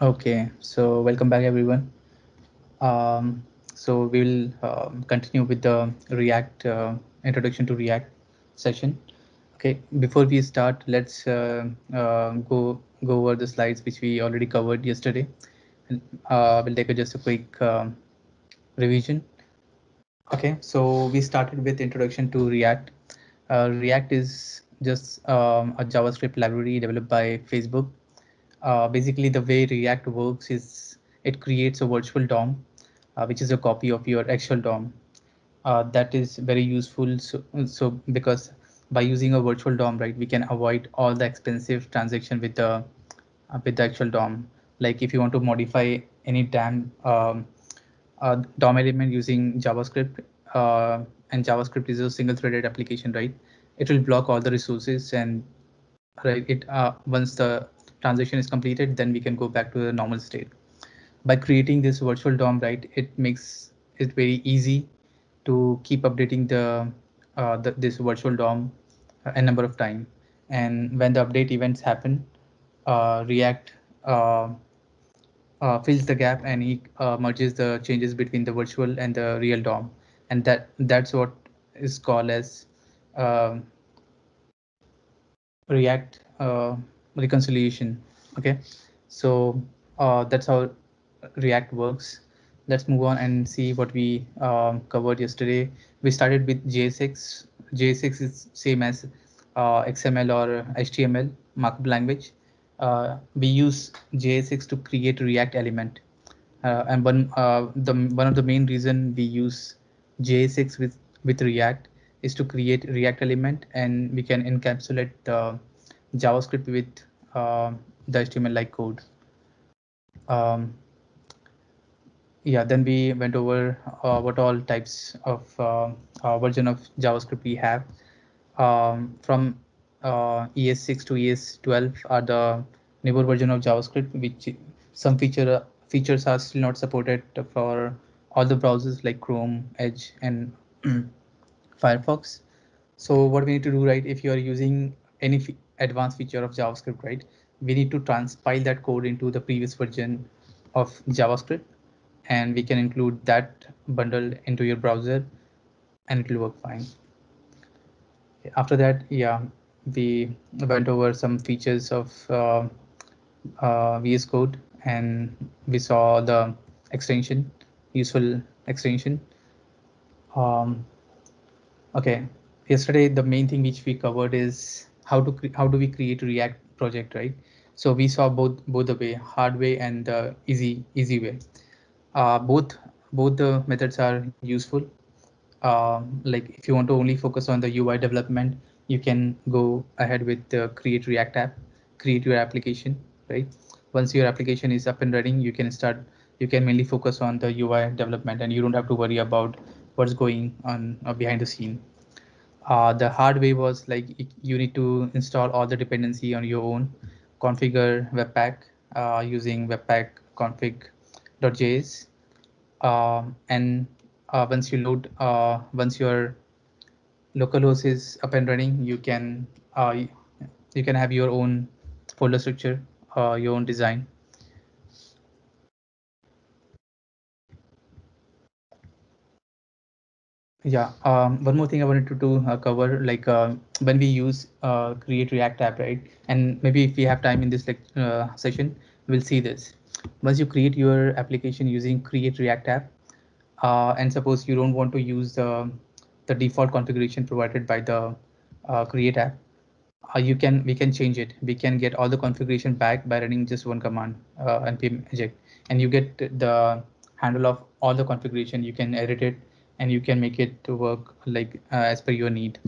Okay, so welcome back everyone. So we'll continue with the React introduction to React session. Okay, before we start, let's go over the slides which we already covered yesterday. And we'll take just a quick revision. Okay, so we started with introduction to React. React is just a JavaScript library developed by Facebook. Basically, the way React works is it creates a virtual DOM, which is a copy of your actual DOM. That is very useful. So because by using a virtual DOM, right, we can avoid all the expensive transaction with the actual DOM. Like if you want to modify any DOM element using JavaScript, and JavaScript is a single-threaded application, right? It will block all the resources, and right, it once the transaction is completed, then we can go back to the normal state. By creating this virtual DOM, right, it makes it very easy to keep updating this virtual DOM a number of time. And when the update events happen, React uh, fills the gap, and he merges the changes between the virtual and the real DOM, and that's what is called as uh, React reconciliation. Okay, so that's how React works. Let's move on and see what we covered yesterday. We started with JSX. JSX is same as XML or HTML markup language. We use JSX to create React element, and one of the main reason we use JSX with React is to create React element, and we can encapsulate the JavaScript with uh, the HTML like code. Um, yeah, then we went over what all types of version of JavaScript we have. From ES6 to ES12 are the newer version of JavaScript, which some features are still not supported for all the browsers like Chrome, Edge, and Firefox. So what we need to do, right, if you are using any advanced feature of JavaScript, right, we need to transpile that code into the previous version of JavaScript, and we can include that bundle into your browser, and it will work fine. After that, yeah, we went over some features of VS Code, and we saw the extension, useful extension. Um, Okay. Yesterday, the main thing which we covered is how do we create a React project, right? So we saw both the way, hard way and the easy way. Both the methods are useful. Like if you want to only focus on the UI development, you can go ahead with the create React app, create your application, right? Once your application is up and running, you can start. You can mainly focus on the UI development, and you don't have to worry about what's going on behind the scene. The hard way was like you need to install all the dependency on your own, configure Webpack using Webpack config.js, and once your localhost is up and running, you can have your own folder structure, your own design. Yeah, one more thing I wanted to cover, like when we use create React app, right? And maybe if we have time in this session, we'll see this. Once you create your application using create React app, and suppose you don't want to use the default configuration provided by the create app, we can change it. We can get all the configuration back by running just one command, npm eject, and you get the handle of all the configuration. You can edit it, and you can make it to work like as per your need.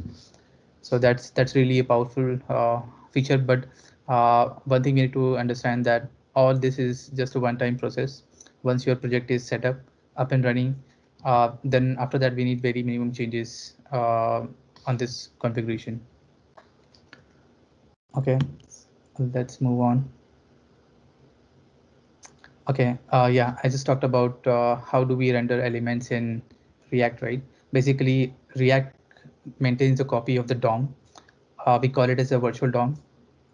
So that's really a powerful feature. But one thing we need to understand, that all this is just a one-time process. Once your project is set up and running, then after that we need very minimum changes on this configuration. Okay, let's move on. Okay, yeah, I just talked about how do we render elements in React, right? Basically, React maintains a copy of the DOM. We call it as a virtual DOM,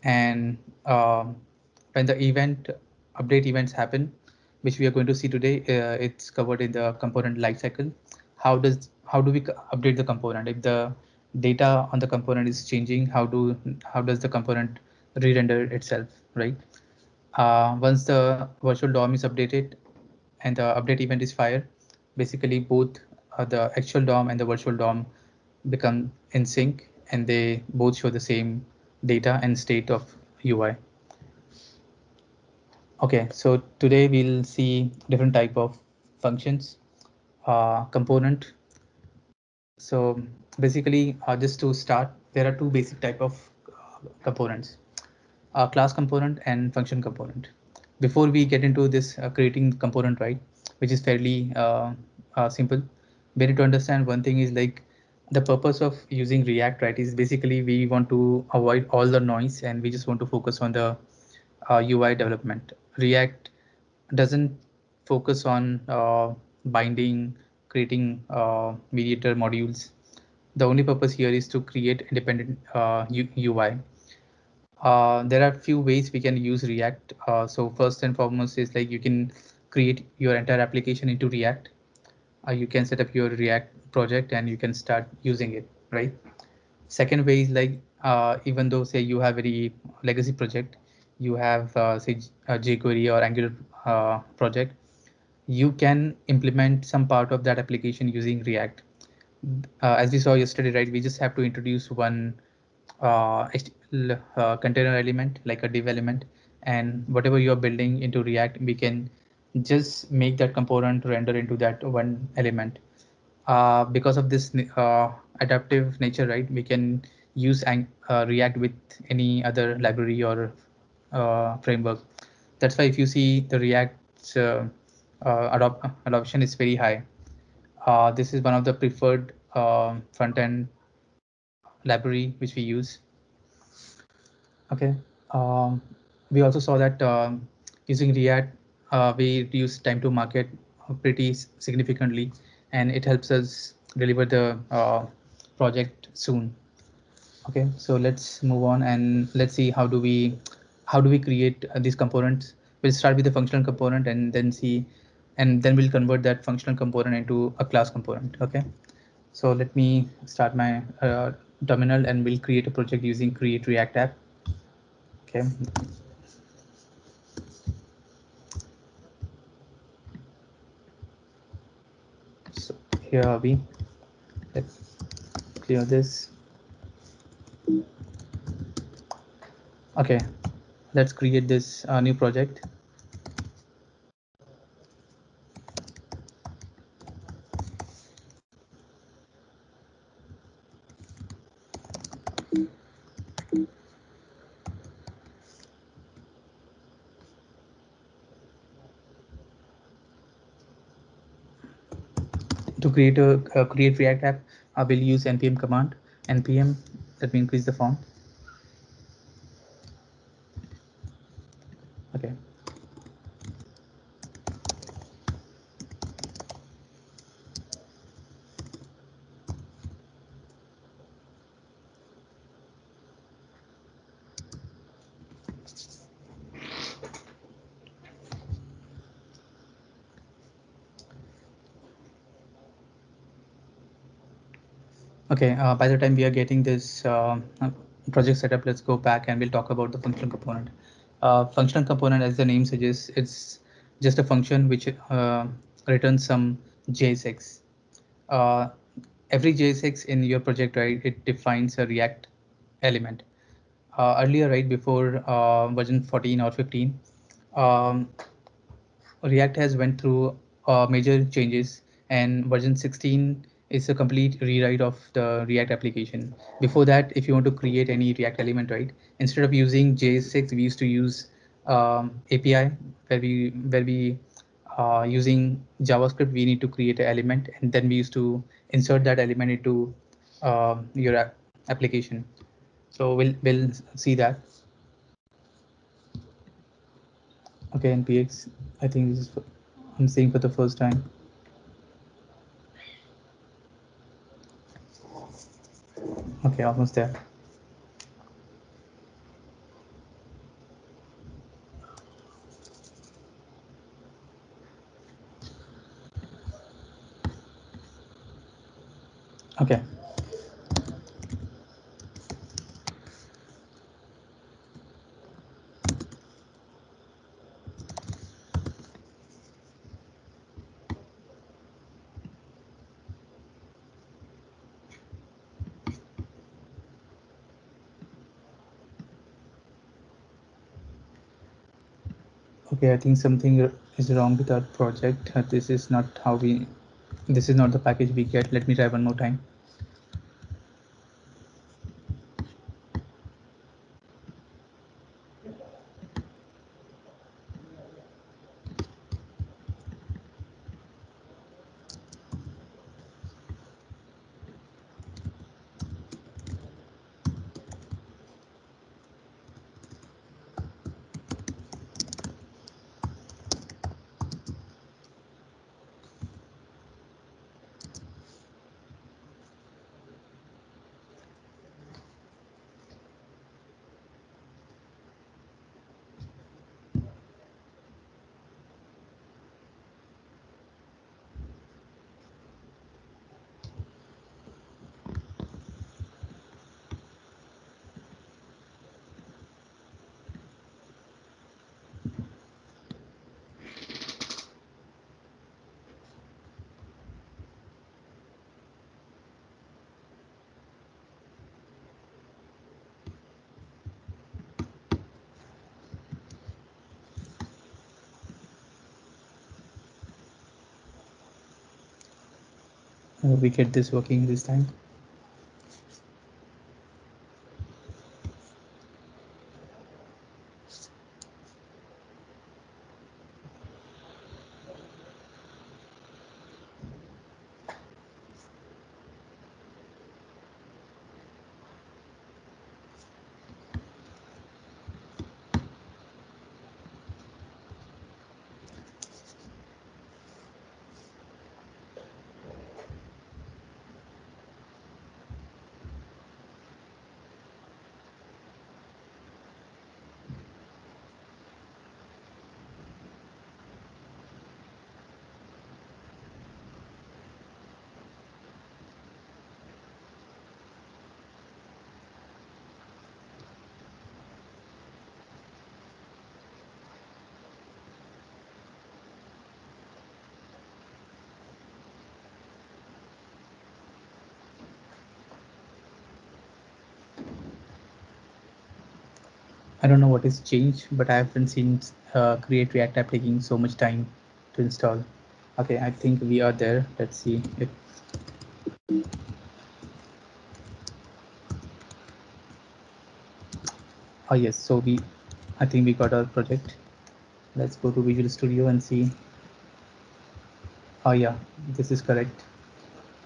and when the event update events happen, which we are going to see today. It's covered in the component lifecycle. How do we update the component if the data on the component is changing? How does the component re-render itself, right? Once the virtual DOM is updated and the update event is fired, basically both the actual DOM and the virtual DOM become in sync, and they both show the same data and state of UI. Okay, so today we'll see different type of functions, component. So basically, just to start, there are two basic type of components: class component and function component. Before we get into this creating component, right, which is fairly simple, we need to understand one thing is like the purpose of using React, right, is basically we want to avoid all the noise and we just want to focus on the UI development. React doesn't focus on binding, creating mediator modules. The only purpose here is to create independent UI. There are few ways we can use React. So first and foremost is like you can create your entire application into React. You can set up your React project and you can start using it, right? Second way is like even though say you have very legacy project, you have say a jQuery or Angular project, you can implement some part of that application using React. As we saw yesterday, right, we just have to introduce one container element like a div element, and whatever you are building into React, we can just make that component render into that one element. Because of this adaptive nature, right, we can use React with any other library or framework. That's why if you see the React adoption is very high. This is one of the preferred front-end library which we use. Okay. Um, we also saw that using React, we reduce time to market pretty significantly, and it helps us deliver the project soon. Okay, so let's move on and let's see how do we create these components. We'll start with the functional component and then see, and then we'll convert that functional component into a class component. Okay, so let me start my terminal and we'll create a project using create React app. Okay, so here are we. Let's clear this. Okay, let's create this new project. To create a create React app, I will use npm command. Npm, let me increase the font. Okay. Okay, by the time we are getting this project setup, let's go back and we'll talk about the functional component. Functional component, as the name suggests, it's just a function which returns some JSX. Uh, every JSX in your project, right, it defines a React element. Earlier, right, before version 14 or 15, um, React has went through major changes, and version 16 is a complete rewrite of the React application. Before that, if you want to create any React element, right, instead of using JS6, we used to use API, where we using JavaScript, we need to create an element, and then we used to insert that element into your application. So we'll see that. Okay, npx. I think this is I'm seeing for the first time. Okay, almost there. Okay. Okay, I think something is wrong with our project. This is not how we, this is not the package we get. Let me try one more time. We get this working this time. I don't know what is changed, but I haven't seen Create React app taking so much time to install. Okay, I think we are there. Let's see if, oh yes, so I think we got our project. Let's go to Visual Studio and see. Oh yeah, this is correct.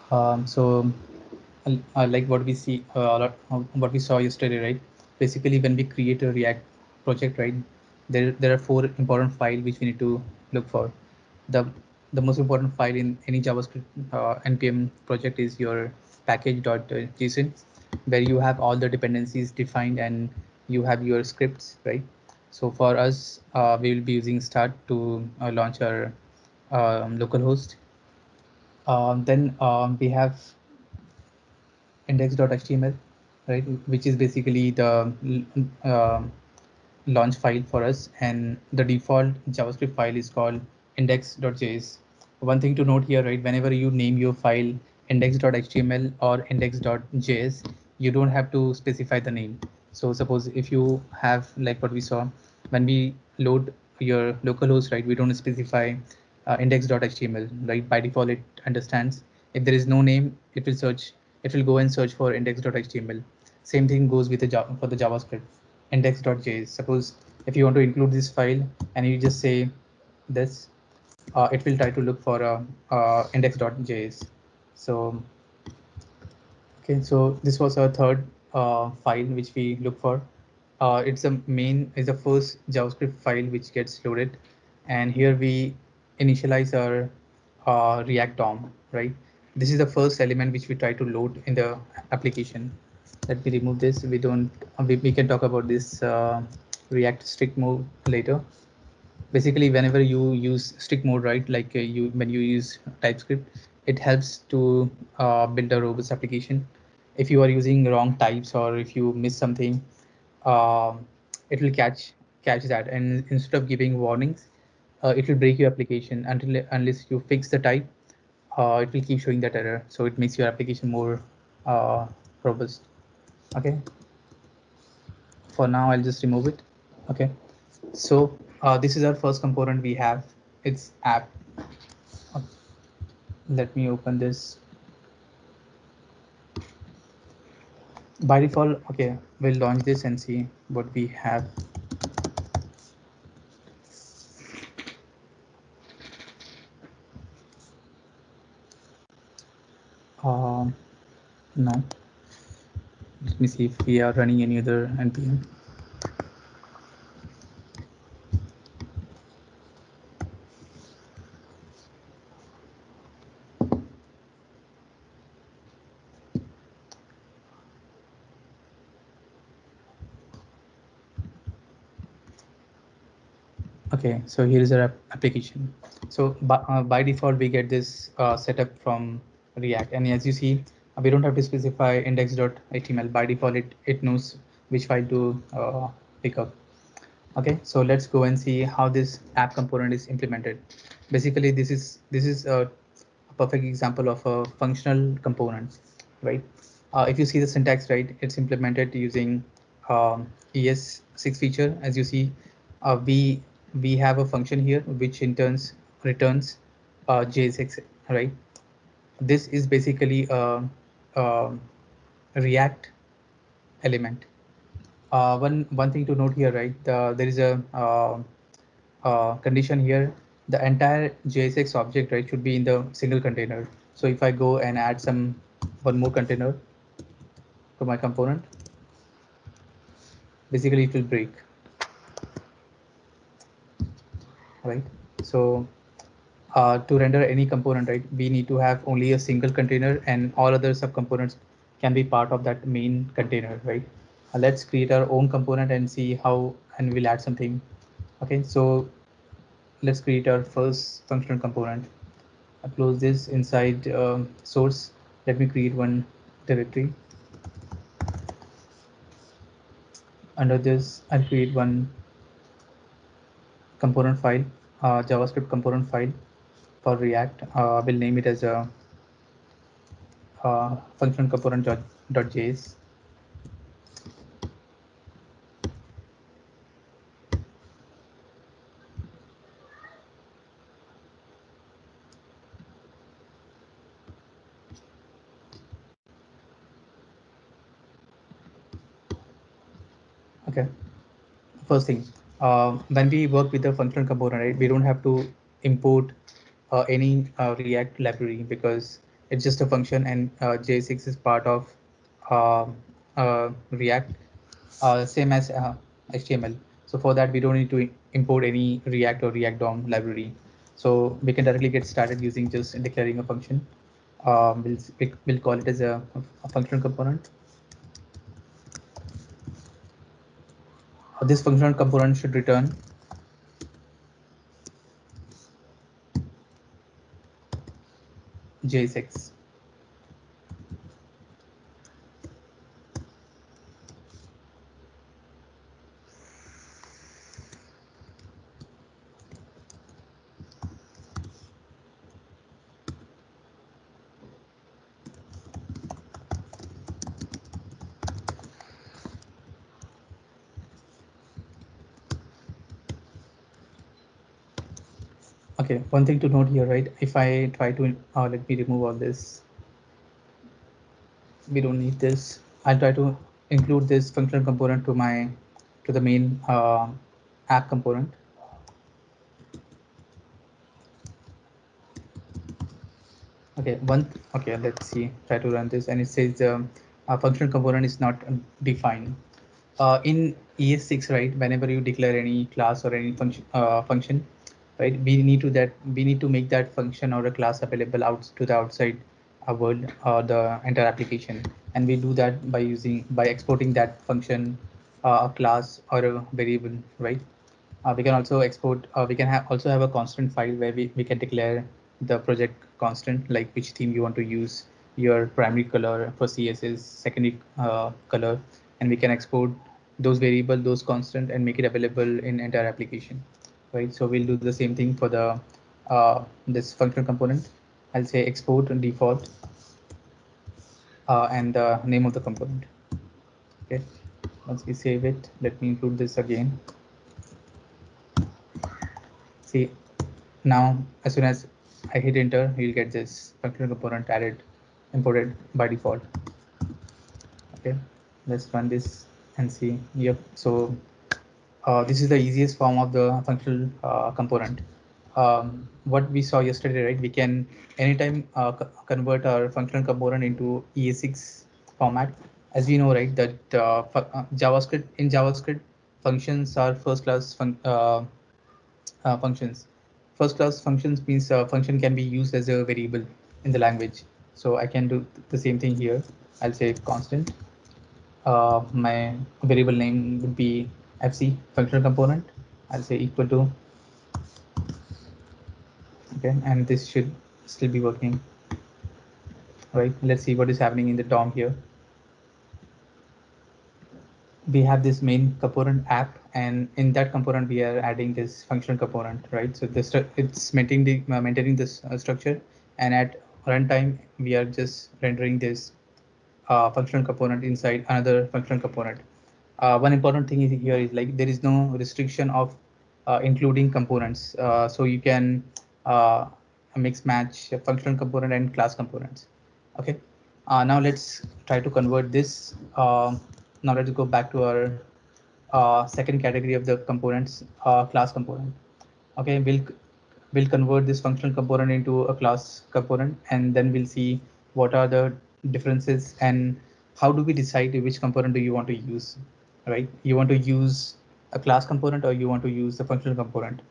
So like what we see, what we saw yesterday, right? Basically, when we create a React project, right, there are four important files which we need to look for. The the most important file in any JavaScript npm project is your package.json, where you have all the dependencies defined and you have your scripts, right? So for us, we will be using start to launch our localhost. Then we have index.html, right, which is basically the uh, launch file for us, and the default JavaScript file is called index.js. One thing to note here, right, whenever you name your file index.html or index.js, you don't have to specify the name. So suppose if you have, like what we saw, when we load your localhost, right, we don't specify index.html, right? By default, it understands if there is no name, it will go and search for index.html. Same thing goes with the for the JavaScript index.js. Suppose if you want to include this file and you just say this, it will try to look for index.js. So okay, so this was our third file which we look for. It's a main is the first JavaScript file which gets loaded, and here we initialize our React DOM, right? This is the first element which we try to load in the application. Let me remove this. We don't. We can talk about this React strict mode later. Basically, whenever you use strict mode, right, like you when you use TypeScript, it helps to build a robust application. If you are using wrong types or if you miss something, um, it will catch that, and instead of giving warnings, it will break your application until unless you fix the type. It will keep showing that error, so it makes your application more uh, robust. Okay, for now I'll just remove it. Okay, so this is our first component we have. It's app. Let me open this. By default, okay, we'll launch this and see what we have. um, no, let me see if we are running any other npm. Okay, so here is our application. So by default, we get this setup from React. And as you see, we don't have to specify index.html. By default, it knows which file to pick up. Okay, so let's go and see how this app component is implemented. Basically, this is a perfect example of a functional component, right? If you see the syntax right, it's implemented using ES6 feature. As you see, we have a function here which in turns returns JSX, right? This is basically a React element. One thing to note here, right? There is a condition here. The entire JSX object, right, should be in the single container. So if I go and add one more container to my component, basically it will break, right? So to render any component, right, we need to have only a single container, and all other subcomponents can be part of that main container, right? Let's create our own component and see how, and we'll add something. Okay, so let's create our first functional component. I close this inside source. Let me create one directory. Under this, I'll create one component file, JavaScript component file for React. We'll name it as a function component.js. Okay. First thing, when we work with the functional component, right, we don't have to import any React library because it's just a function, and JSX is part of uh, React, same as HTML. So for that, we don't need to import any React or React DOM library. So we can directly get started using just declaring a function. We'll call it as a functional component. This functional component should return JSX. Okay, one thing to note here, right? If I try to, let me remove all this. We don't need this. I'll try to include this functional component to the main app component. Okay, okay, let's see, try to run this, and it says functional component is not defined. In ES6, right, whenever you declare any class or any function, right, we need to make that function or a class available out to the outside world or the entire application, and we do that by exporting that function, a class or a variable, right? We can also export. We can also have a constant file where we can declare the project constant, like which theme you want to use, your primary color for CSS, secondary color, and we can export those variable, those constant, and make it available in entire application, right? So we'll do the same thing for the this functional component. I'll say export default and the name of the component. Okay, once we save it, let me include this again. See, now as soon as I hit enter, you'll get this functional component added, imported by default. Okay, let's run this and see. Yep, so this is the easiest form of the functional component. What we saw yesterday, right? We can anytime convert our functional component into ES6 format. As we know, right, that JavaScript, in JavaScript, functions are first class functions. First class functions means function can be used as a variable in the language. So I can do the same thing here. I'll say constant. My variable name would be FC functional component. I'll say equal to, okay, and this should still be working, right? Let's see what is happening in the DOM here. We have this main component app, and in that component we are adding this functional component, right? So this it's maintaining this structure, and at runtime we are just rendering this functional component inside another functional component. One important thing is here is like there is no restriction of including components, so you can uh, mix match functional component and class components. Okay, now let's try to convert this. Now let's go back to our second category of the components, class component. Okay, we'll convert this functional component into a class component, and then we'll see what are the differences and how do we decide which component do you want to use, right? You want to use a class component or you want to use the functional component?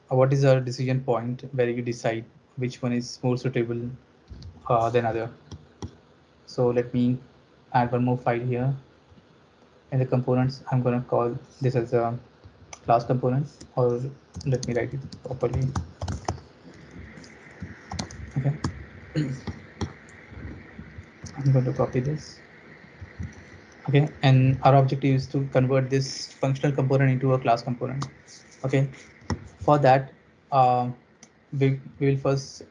What is our decision point where you decide which one is more suitable than other? So let me add one more file here. In the components, I'm going to call this as a class component, or let me write it properly. Okay, I'm going to copy this. Okay, and our objective is to convert this functional component into a class component. Okay, for that, uh, we will first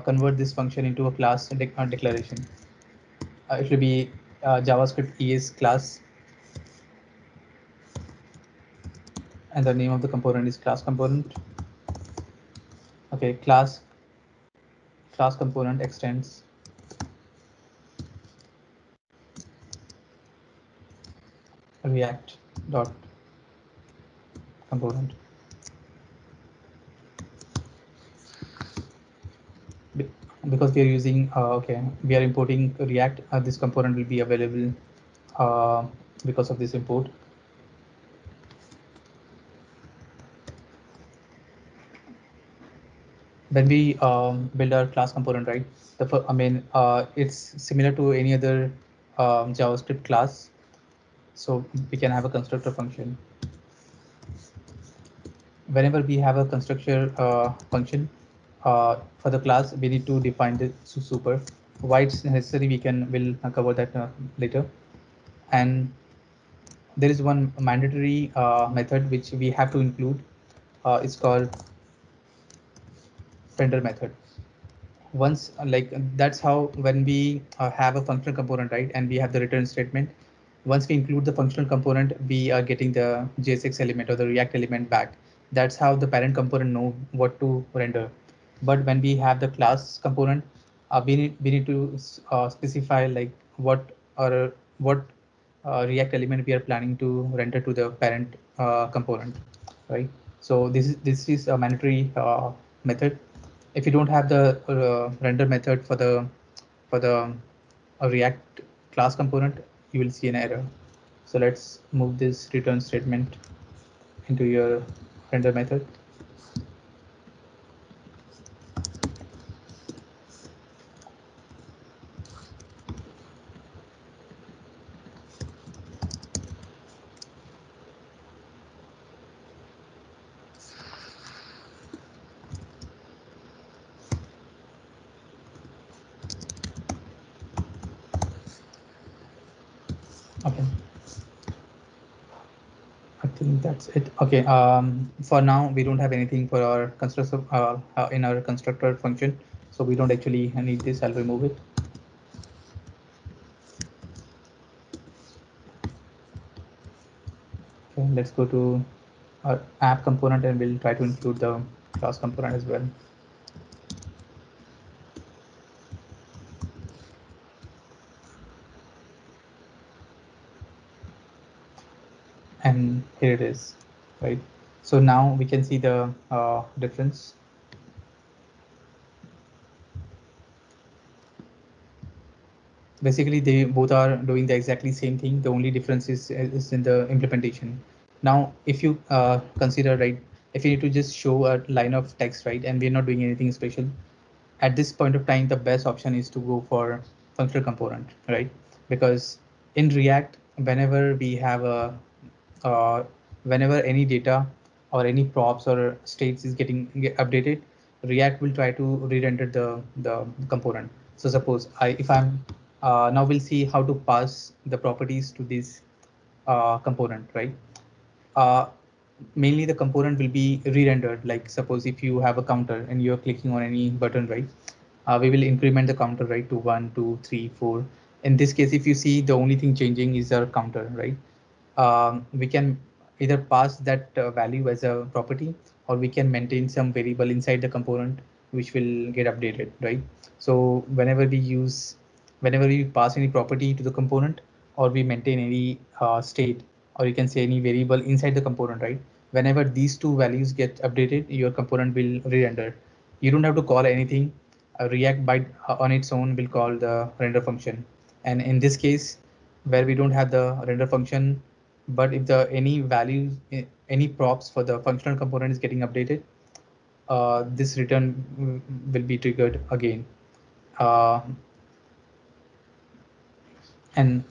convert this function into a class declaration. It will be JavaScript ES class, and the name of the component is class component. Okay, class component extends React dot component. Because we are using okay, we are importing React, this component will be available because of this import. When we build our class component, right, I mean it's similar to any other JavaScript class. So we can have a constructor function. Whenever we have a constructor function for the class, we need to define the super. Why it's necessary, we'll cover that later. And there is one mandatory method which we have to include. It's called render method. Once like that's how when we have a functional component, right, and we have the return statement, once we include the functional component, we are getting the JSX element or the React element back. That's how the parent component know what to render. But when we have the class component, we need to specify like what React element we are planning to render to the parent component, right? So this is a mandatory method. If you don't have the render method for the React class component, you will see an error. So let's move this return statement into your render method. Okay, I think that's it. Okay, for now we don't have anything for our constructor in our constructor function, so we don't actually need this. I'll remove it. Okay, let's go to our app component and we'll try to include the class component as well. And here it is, right? So now we can see the difference. Basically they both are doing the exactly same thing, the only difference is in the implementation. Now if you consider, right, if you need to just show a line of text, right, and we're not doing anything special at this point of time, the best option is to go for functional component, right? Because in React, whenever we have a uh, whenever any data or any props or states is getting updated, React will try to re-render the component. So suppose if I'm now we'll see how to pass the properties to this component, right? uh, Mainly the component will be re-rendered. Like suppose if you have a counter and you're clicking on any button, right, we will increment the counter, right, to 1 2 3 4. In this case, if you see, the only thing changing is our counter, right? We can either pass that value as a property, or we can maintain some variable inside the component which will get updated, right? So whenever we pass any property to the component, or we maintain any state, or you can say any variable inside the component, right, whenever these two values get updated, your component will re-render. You don't have to call anything. React by on its own will call the render function. And in this case, where we don't have the render function, but if the any values, any props for the functional component is getting updated, this return will be triggered again. uh, and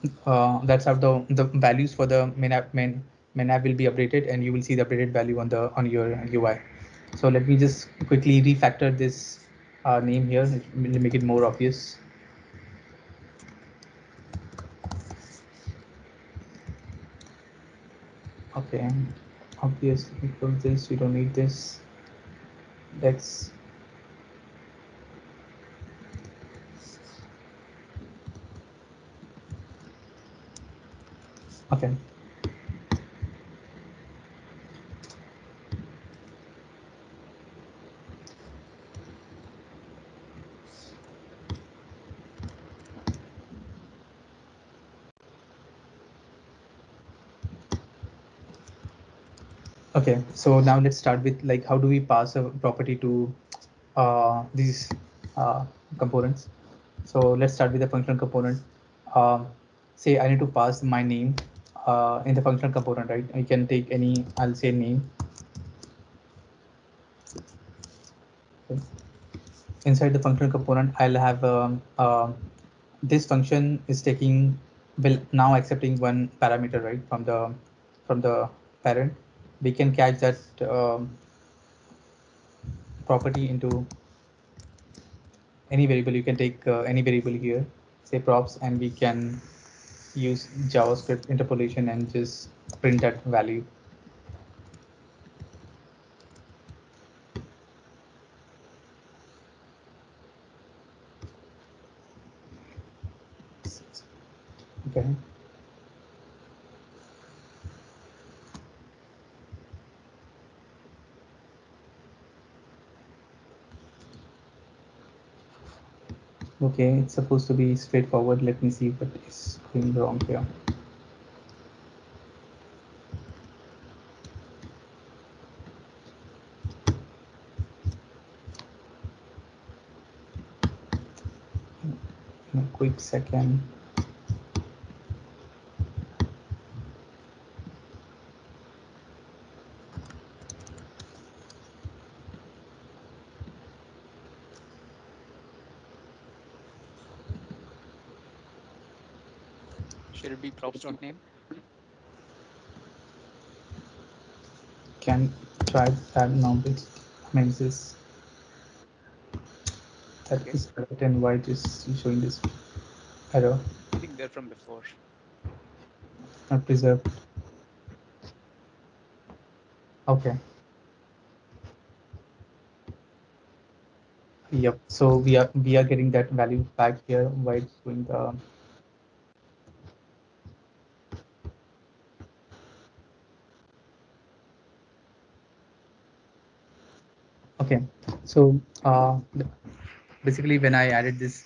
that's how the values for the main app will be updated, and you will see the updated value on the on your UI. So let me just quickly refactor this name here. It will make it more obvious. Okay, obvious. Equal this, we don't need this. Let's Okay. Okay, so now let's start with, like, how do we pass a property to these uh, components. So let's start with the functional component. Um, Say I need to pass my name in the functional component, right? I can take any, I'll say name. Okay. Inside the functional component, I'll have this function is taking, will now accepting one parameter, right, from the parent. We can catch that property into any variable. You can take any variable here, say props, and we can use JavaScript interpolation and just print that value. Okay. Okay, it's supposed to be straightforward. Let me see what is going wrong here. In a quick second. Should it be props.name? Can try that now. I mean, this that Okay. is red and white is showing this error. I think they're from before. not preserved. Okay. Yep. So we are getting that value back here while doing the. Okay. So basically when I added this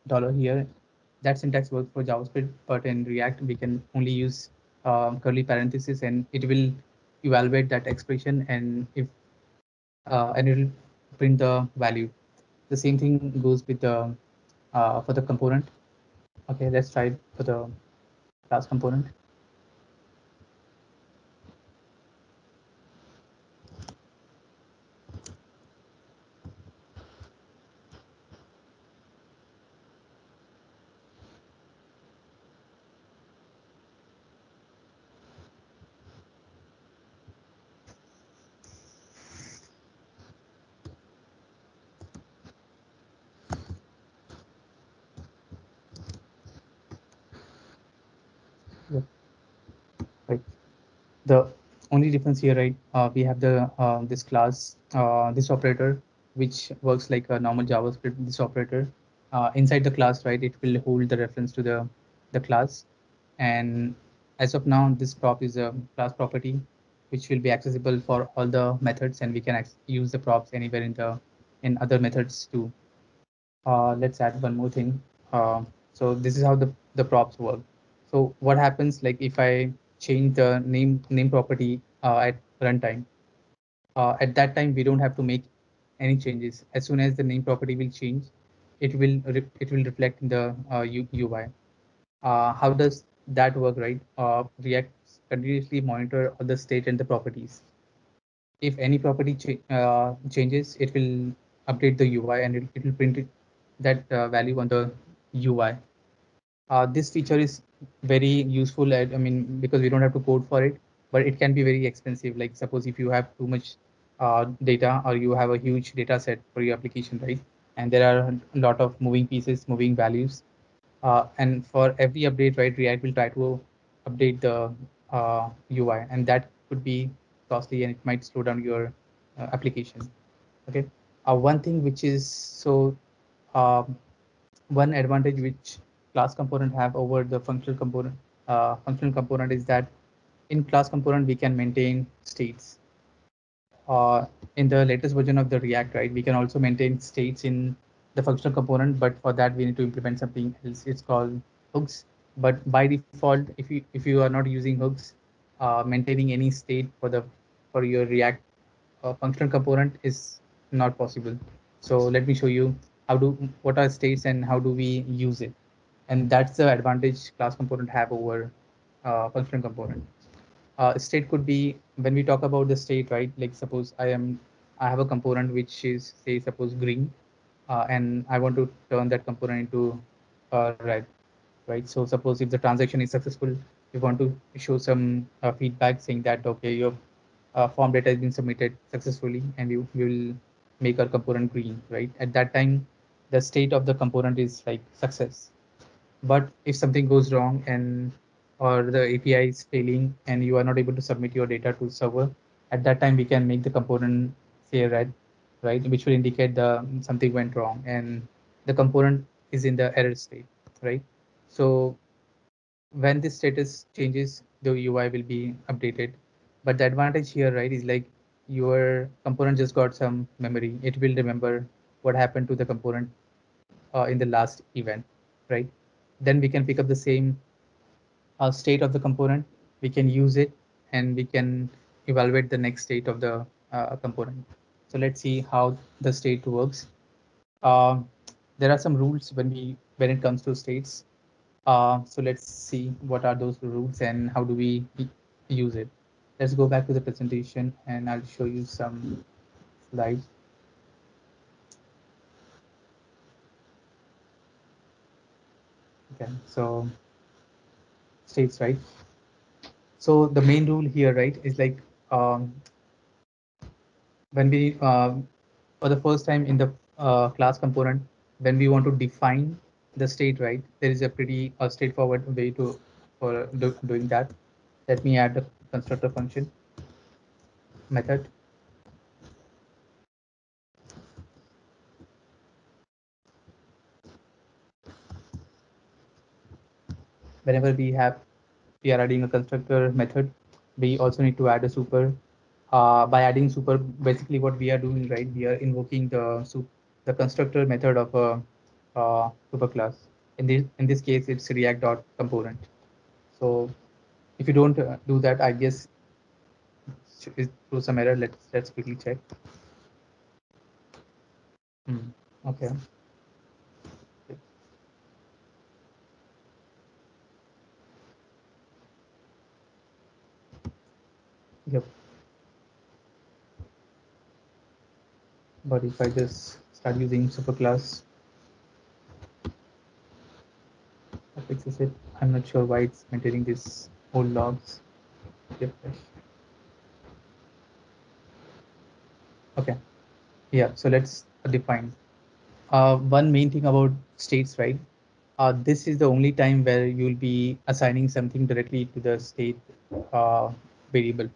dollar here, that syntax works for JavaScript, but in React we can only use curly parentheses, and it will evaluate that expression, and it will print the value. The same thing goes with the for the component. Okay, let's try it for the class component. Yep, right. The only difference here, right? We have the this class, this operator, which works like a normal JavaScript. This operator inside the class, right? It will hold the reference to the class, and as of now, this prop is a class property, which will be accessible for all the methods, and we can use the props anywhere in other methods too. Let's add one more thing. So this is how the props work. So what happens like if I change the name property at runtime? At that time, we don't have to make any changes. As soon as the name property will change, it will reflect in the UI. How does that work, right? React continuously monitor all the state and the properties. If any property changes, it will update the UI, and it will print that value on the UI. This feature is very useful at, I mean, because we don't have to code for it, but it can be very expensive. Like suppose if you have too much data, or you have a huge data set for your application, right? And there are a lot of moving pieces, moving values. And for every update, right, React will try to update the UI, and that could be costly, and it might slow down your application. Okay. One thing which is so um, one advantage which class component have over the functional component is that in class component we can maintain states. uh, in the latest version of the React, right, we can also maintain states in the functional component, but for that we need to implement something else. It's called hooks. But by default, if you are not using hooks, maintaining any state for your React functional component is not possible. So let me show you what are states and how do we use it. And that's the advantage class component have over functional component. State could be when we talk about the state, right? Like suppose I have a component which is, say, suppose green, and I want to turn that component into red, right? So suppose if the transaction is successful, we want to show some feedback saying that okay, your form data has been submitted successfully, and we will make our component green, right? At that time, the state of the component is like success. But if something goes wrong, and or the API is failing and you are not able to submit your data to server, at that time we can make the component say red, right? Which will indicate the something went wrong and the component is in the error state, right? So when this status changes, the UI will be updated. But the advantage here, right, is like your component just got some memory. It will remember what happened to the component in the last event, right? Then we can pick up the same state of the component, we can use it, and we can evaluate the next state of the component. So let's see how the state works. Uh, there are some rules when it comes to states. So let's see what are those rules and how do we use it. Let's go back to the presentation and I'll show you some slides. Okay, so states, right? So the main rule here, right, is like um, when we for the first time in the class component, when we want to define the state, right, there is a pretty straightforward way to for doing that. Let me add the constructor function method. Whenever we are adding a constructor method, we also need to add a super. By adding super, basically what we are doing, right? We are invoking the constructor method of a super class. In this case, it's React dot component. So if you don't do that, I guess it throws some error. Let's quickly check. Hmm. Okay. Yep. But if I just start using superclass, that fixes it. I'm not sure why it's maintaining these old logs. Refresh. Okay. Yeah. So let's define. One main thing about states, right? This is the only time where you'll be assigning something directly to the state uh, variable.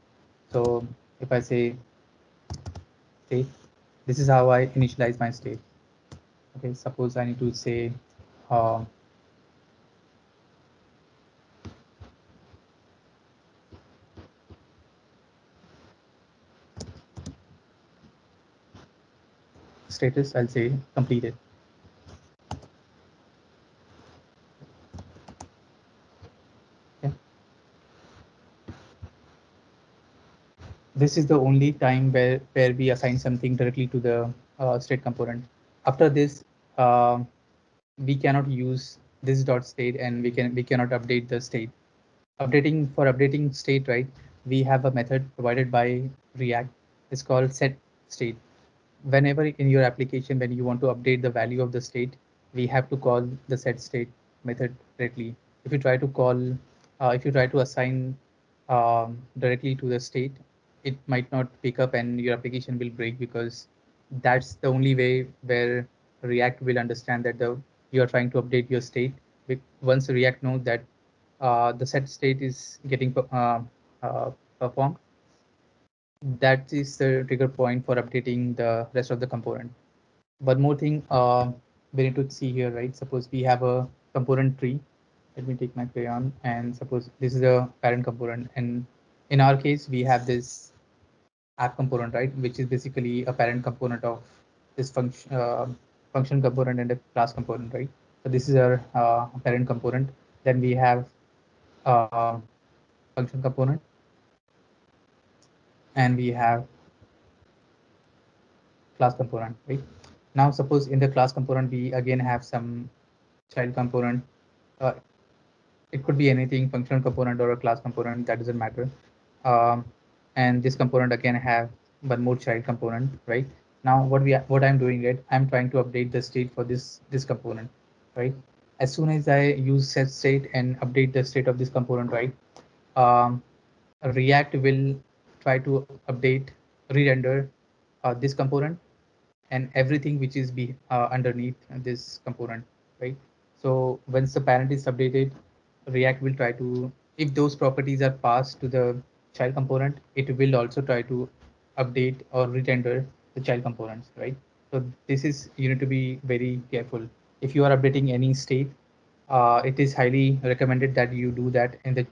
So if I say state, this is how I initialize my state. Okay, suppose I need to say uh, status, I'll say completed. Okay. This is the only time where we assign something directly to the state component. After this, uh, we cannot use this dot state, and we cannot update the state. Updating state, right? We have a method provided by React. It's called set state. Whenever in your application, when you want to update the value of the state, we have to call the set state method directly. If you try to call, if you try to assign directly to the state, it might not pick up and your application will break, because that's the only way where React will understand that you are trying to update your state. Once React knows that the set state is getting performed, that is the trigger point for updating the rest of the component. One more thing we need to see here, right? Suppose we have a component tree. Let me take my crayon, and suppose this is a parent component, and in our case we have this app component, right, which is basically a parent component of this function component and a class component, right? So this is our parent component. Then we have uh, function component, and we have class component, right? Now suppose in the class component we again have some child component. uh, it could be anything, functional component or a class component, that doesn't matter. um, and this component again have one more child component, right? Now what I'm doing, right, I'm trying to update the state for this component, right? As soon as I use set state and update the state of this component, right, um, React will try to update, re-render this component and everything which is underneath this component, right? So once the parent is updated, React will try to, if those properties are passed to the child component, it will also try to update or re-render the child components, right? So this is, you need to be very careful. If you are updating any state, it is highly recommended that you do that in the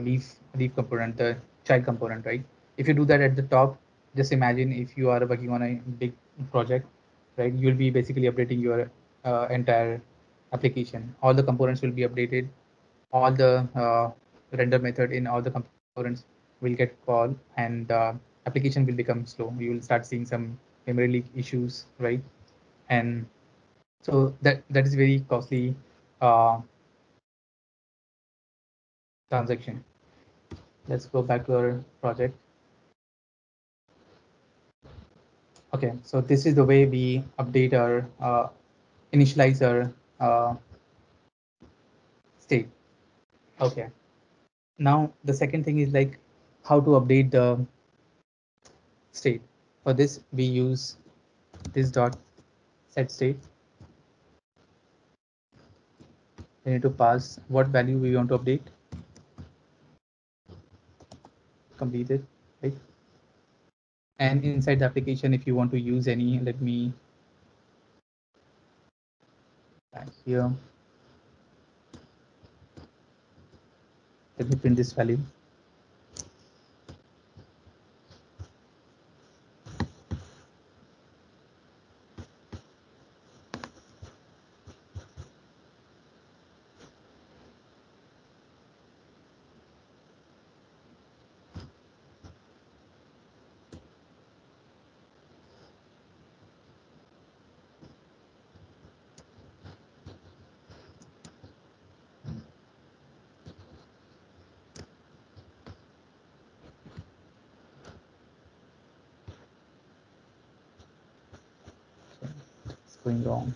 leaf component, the child component, right? If you do that at the top, just imagine if you are working on a big project, right? You'll be basically updating your entire application. All the components will be updated. All the render method in all the components will get called, and application will become slow. You will start seeing some memory leak issues, right? And so that is very costly uh, transaction. Let's go back to our project. Okay, so this is the way we update our initialize our state. Okay, now the second thing is like how to update the state. For this, we use this dot set state. We need to pass what value we want to update. completed, right? And inside the application, if you want to use any, let me back here. Let me print this value. It's going wrong.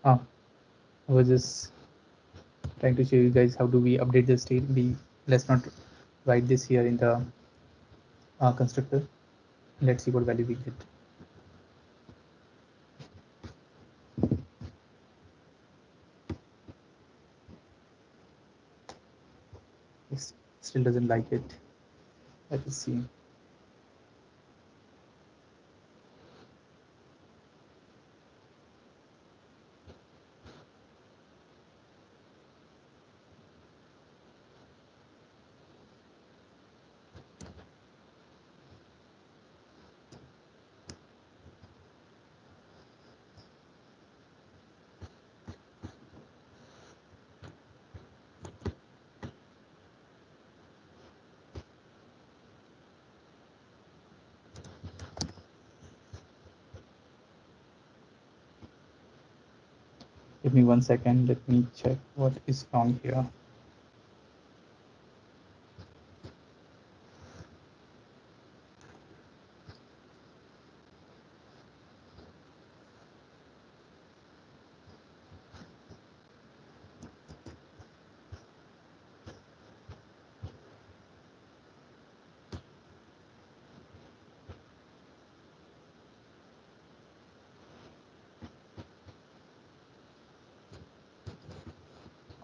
Ah, I was just trying to show you guys how do we update the state. Let's not write this here in the constructor. Let's see what value we get. It still doesn't like it. Let us see. Give me 1 second. Let me check what is wrong here.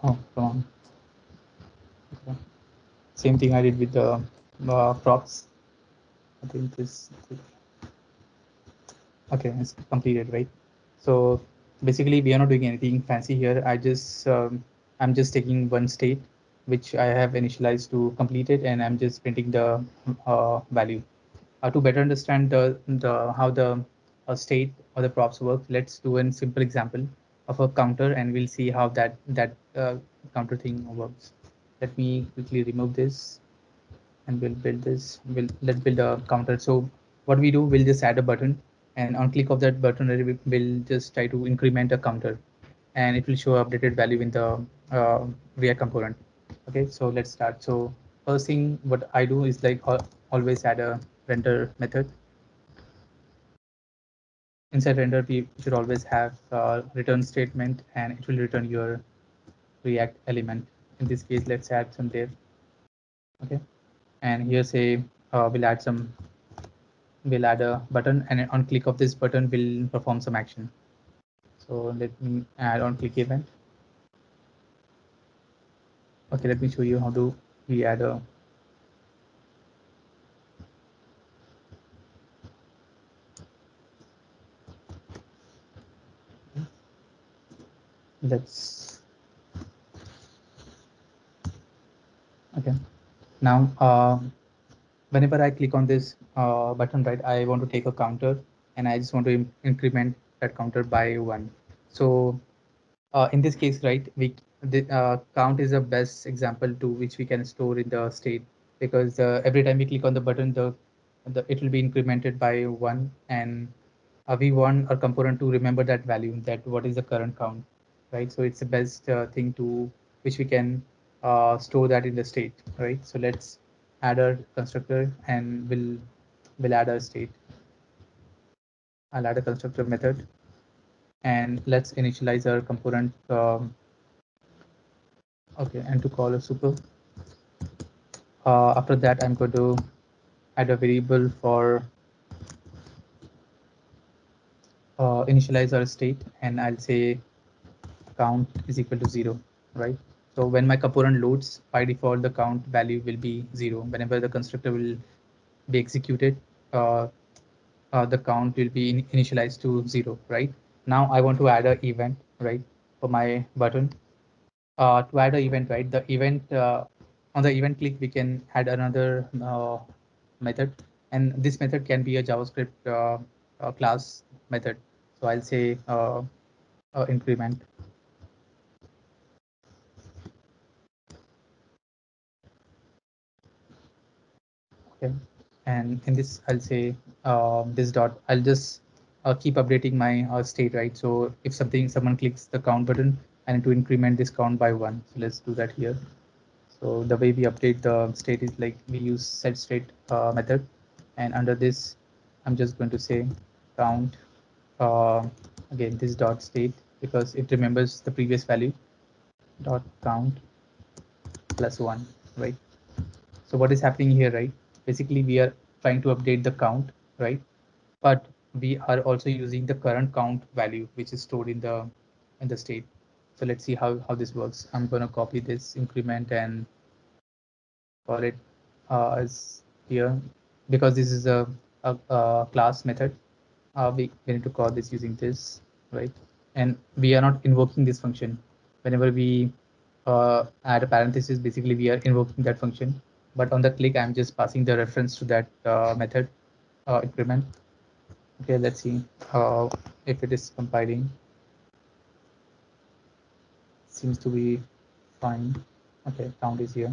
Oh, come on. Okay. Same thing I did with the props. I think this. Okay, it's completed, right? So basically, we are not doing anything fancy here. I'm just taking one state which I have initialized to complete it, and I'm just printing the value. To better understand the how the state or the props work, let's do a simple example of a counter, and we'll see how that counter thing works. Let me quickly remove this, and we'll build this. Let's build a counter. So what we do, we'll just add a button, and on click of that button, we'll just try to increment a counter, and it will show updated value in the React component. Okay, so let's start. So first thing, what I do is like always add a render method. Inside render, we should always have a return statement, and it will return your React element. In this case, let's add some there. Okay, and here say we'll add a button, and on click of this button, we'll perform some action. So let me add on click event. Okay, let me show you how do we add a. Let's okay. Now, whenever I click on this button, right, I want to take a counter, and I just want to increment that counter by 1. So in this case, right, the count is the best example to which we can store in the state, because every time we click on the button, the it will be incremented by 1, and we want our component to remember that value, that what is the current count, right? So it's the best thing to which we can store that in the state, right? So let's add our constructor, and we'll we'll add a state. I'll add a constructor method, and let's initialize our component. Okay, and to call a super. After that, I'm going to add a variable for initialize our state, and I'll say count is equal to 0, right? So when my component loads, by default, the count value will be 0. Whenever the constructor will be executed, uh, the count will be initialized to 0, right? Now I want to add an event, right, for my button. To add an event, right, the event on the event click, we can add another method, and this method can be a JavaScript class method. So I'll say increment. Okay, and in this I'll say this dot. I'll just keep updating my state, right? So if someone clicks the count button, I need to increment this count by 1. So let's do that here. So the way we update the state is like we use set state method, and under this I'm just going to say count uh, again this dot state, because it remembers the previous value, dot count plus 1, right? So what is happening here, right? Basically, we are trying to update the count, right? But we are also using the current count value, which is stored in the state. So let's see how this works. I'm going to copy this increment and call it as here, because this is a class method. We need to call this using this, right? And we are not invoking this function. Whenever we add a parenthesis, basically we are invoking that function. But on the click, I'm just passing the reference to that method increment. Okay, let's see if it is compiling. Seems to be fine. Okay, count is here.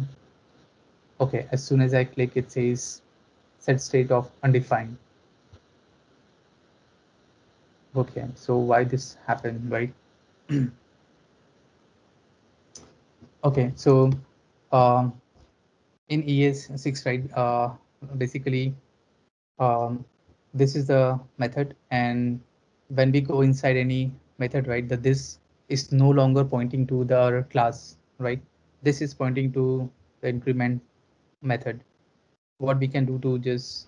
Okay, as soon as I click, it says set state of undefined. Okay, so why this happened, right? Okay, so um, in ES6, right, basically this is the method, and when we go inside any method, right, that this is no longer pointing to the class, right? This is pointing to the increment method. What we can do to just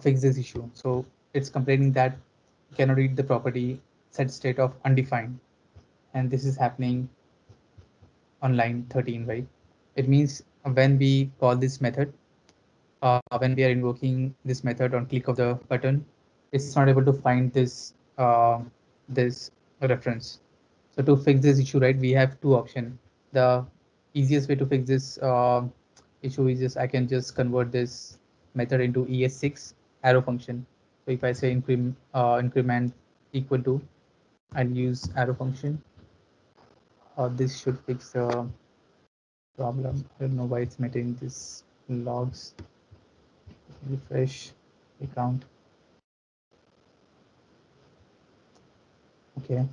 fix this issue. So it's complaining that cannot read the property set state of undefined, and this is happening on line 13, right? It means when we call this method, when we are invoking this method on click of the button, it's not able to find this reference. So to fix this issue, right, we have two options. The easiest way to fix this issue is just I can just convert this method into ES6 arrow function. So if I say increment equal to, I'll use arrow function. This should fix the problem. I don't know why it's emitting this logs. Refresh account. Okay.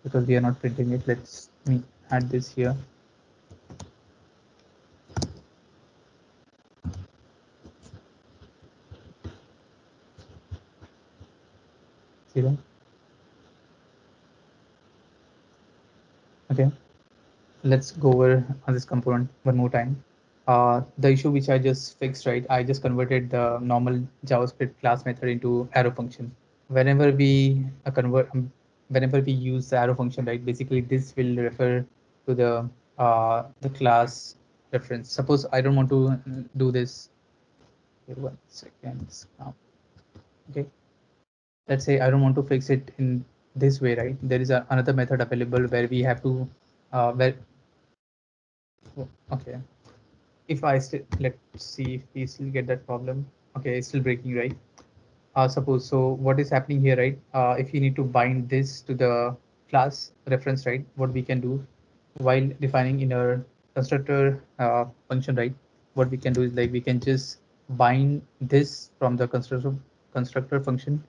Because we are not printing it, let's me add this here. Zero. Okay. Let's go over on this component one more time. The issue which I just fixed, right? I just converted the normal JavaScript class method into arrow function. Whenever we whenever we use the arrow function, right? Basically, this will refer to the class reference. Suppose I don't want to do this. Okay, 1 second. Okay. Let's say I don't want to fix it in this way, right? There is another method available where we have to where okay, if I still, let's see if we still get that problem. Okay, it's still breaking, right? Suppose, so what is happening here, right? If you need to bind this to the class reference, right, what we can do while defining in our constructor function, right, what we can do is like we can just bind this from the constructor function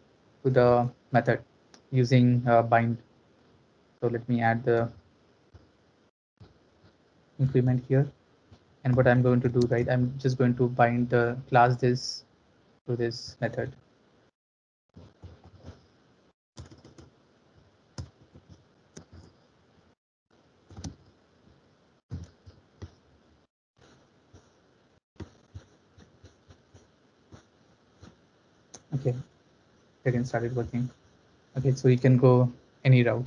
to the method using bind. So let me add the increment here. And what I'm going to do, right, I'm just going to bind the class this to this method. Okay, again started working. Okay, so you can go any route.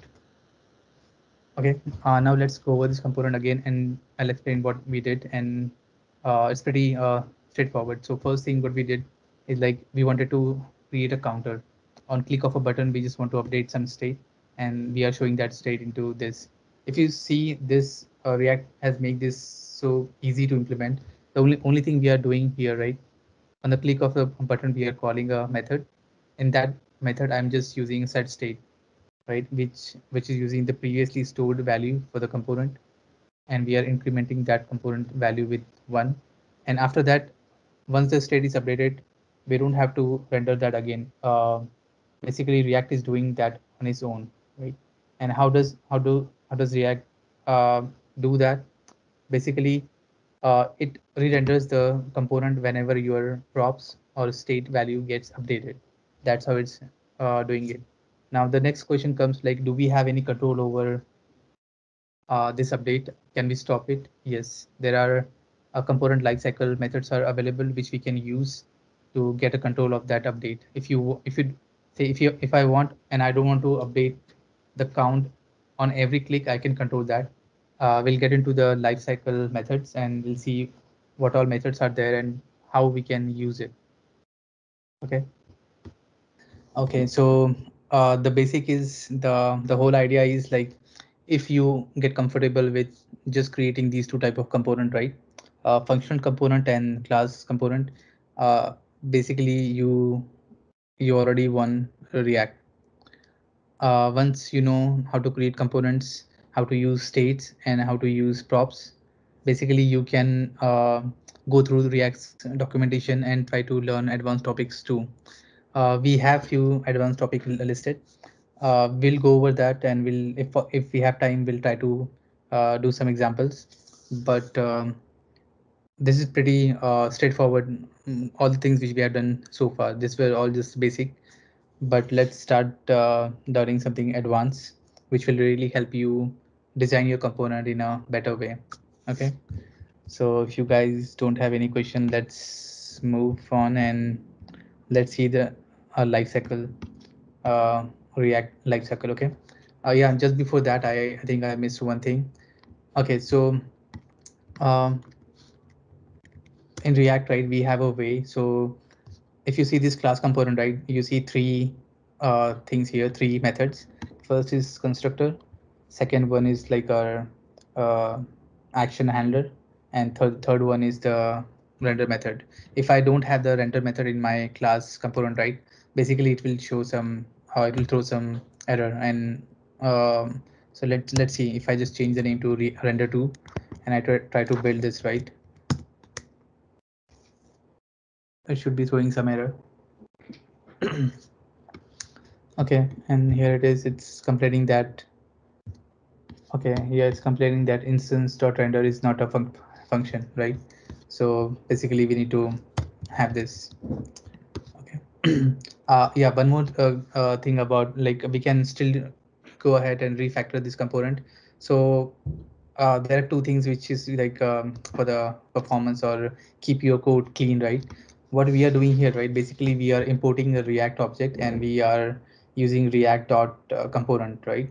Okay, now let's go over this component again and I'll explain what we did, and it's pretty straightforward. So first thing what we did is like we wanted to create a counter. On click of a button, we just want to update some state and we are showing that state into this. If you see this, React has made this so easy to implement. The only thing we are doing here, right? On the click of the button, we are calling a method. In that method, I'm just using set state, right, which is using the previously stored value for the component, and we are incrementing that component value with 1. And after that, once the state is updated, we don't have to render that again. Basically React is doing that on its own, right? And how does React do that? Basically it re-renders the component whenever your props or state value gets updated. That's how it's doing it. Now the next question comes like, do we have any control over this update? Can we stop it? Yes, there are component lifecycle methods are available which we can use to get a control of that update. If you say if I want and I don't want to update the count on every click, I can control that. We'll get into the lifecycle methods and we'll see what all methods are there and how we can use it. Okay. Okay, so the basic is the whole idea is like if you get comfortable with just creating these two type of component, right? Function component and class component. Uh, Basically, you already won React. Once you know how to create components, how to use states, and how to use props, basically you can go through the React's documentation and try to learn advanced topics too. We have few advanced topic listed. We'll go over that, and if we have time, we'll try to do some examples. But this is pretty straightforward. All the things which we have done so far, this were all just basic, but let's start learning something advanced, which will really help you design your component in a better way. Okay, so if you guys don't have any question, let's move on and let's see the life cycle, uh, React life cycle. Okay, yeah, just before that, I think I missed one thing. Okay, so um, in React, right, we have a way. So if you see this class component, right, you see three things here, three methods. First is constructor, second one is like our uh, action handler, and third one is the render method. If I don't have the render method in my class component, right, basically it will show some it will throw some error. And so let's see if I just change the name to render2 and I try to build this, right, it should be throwing some error. Okay, and here it is, it's complaining that, okay, yeah, it's complaining that instance.render is not a function, right? So basically we need to have this. Okay. Yeah, one more thing about, like, we can still go ahead and refactor this component. So there are two things which is like for the performance or keep your code clean, right? What we are doing here, right? Basically, we are importing a React object and we are using React dot component, right?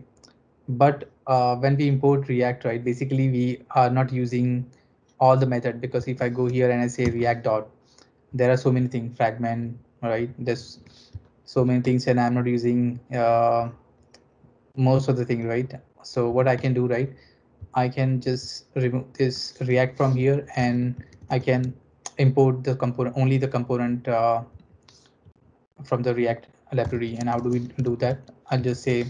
But when we import React, right, basically we are not using all the method, because if I go here and I say React dot, there are so many things, fragment, right? There's so many things and I'm not using most of the thing, right? So what I can do, right, I can just remove this React from here and I can import the component, only the component from the React library. And how do we do that? I'll just say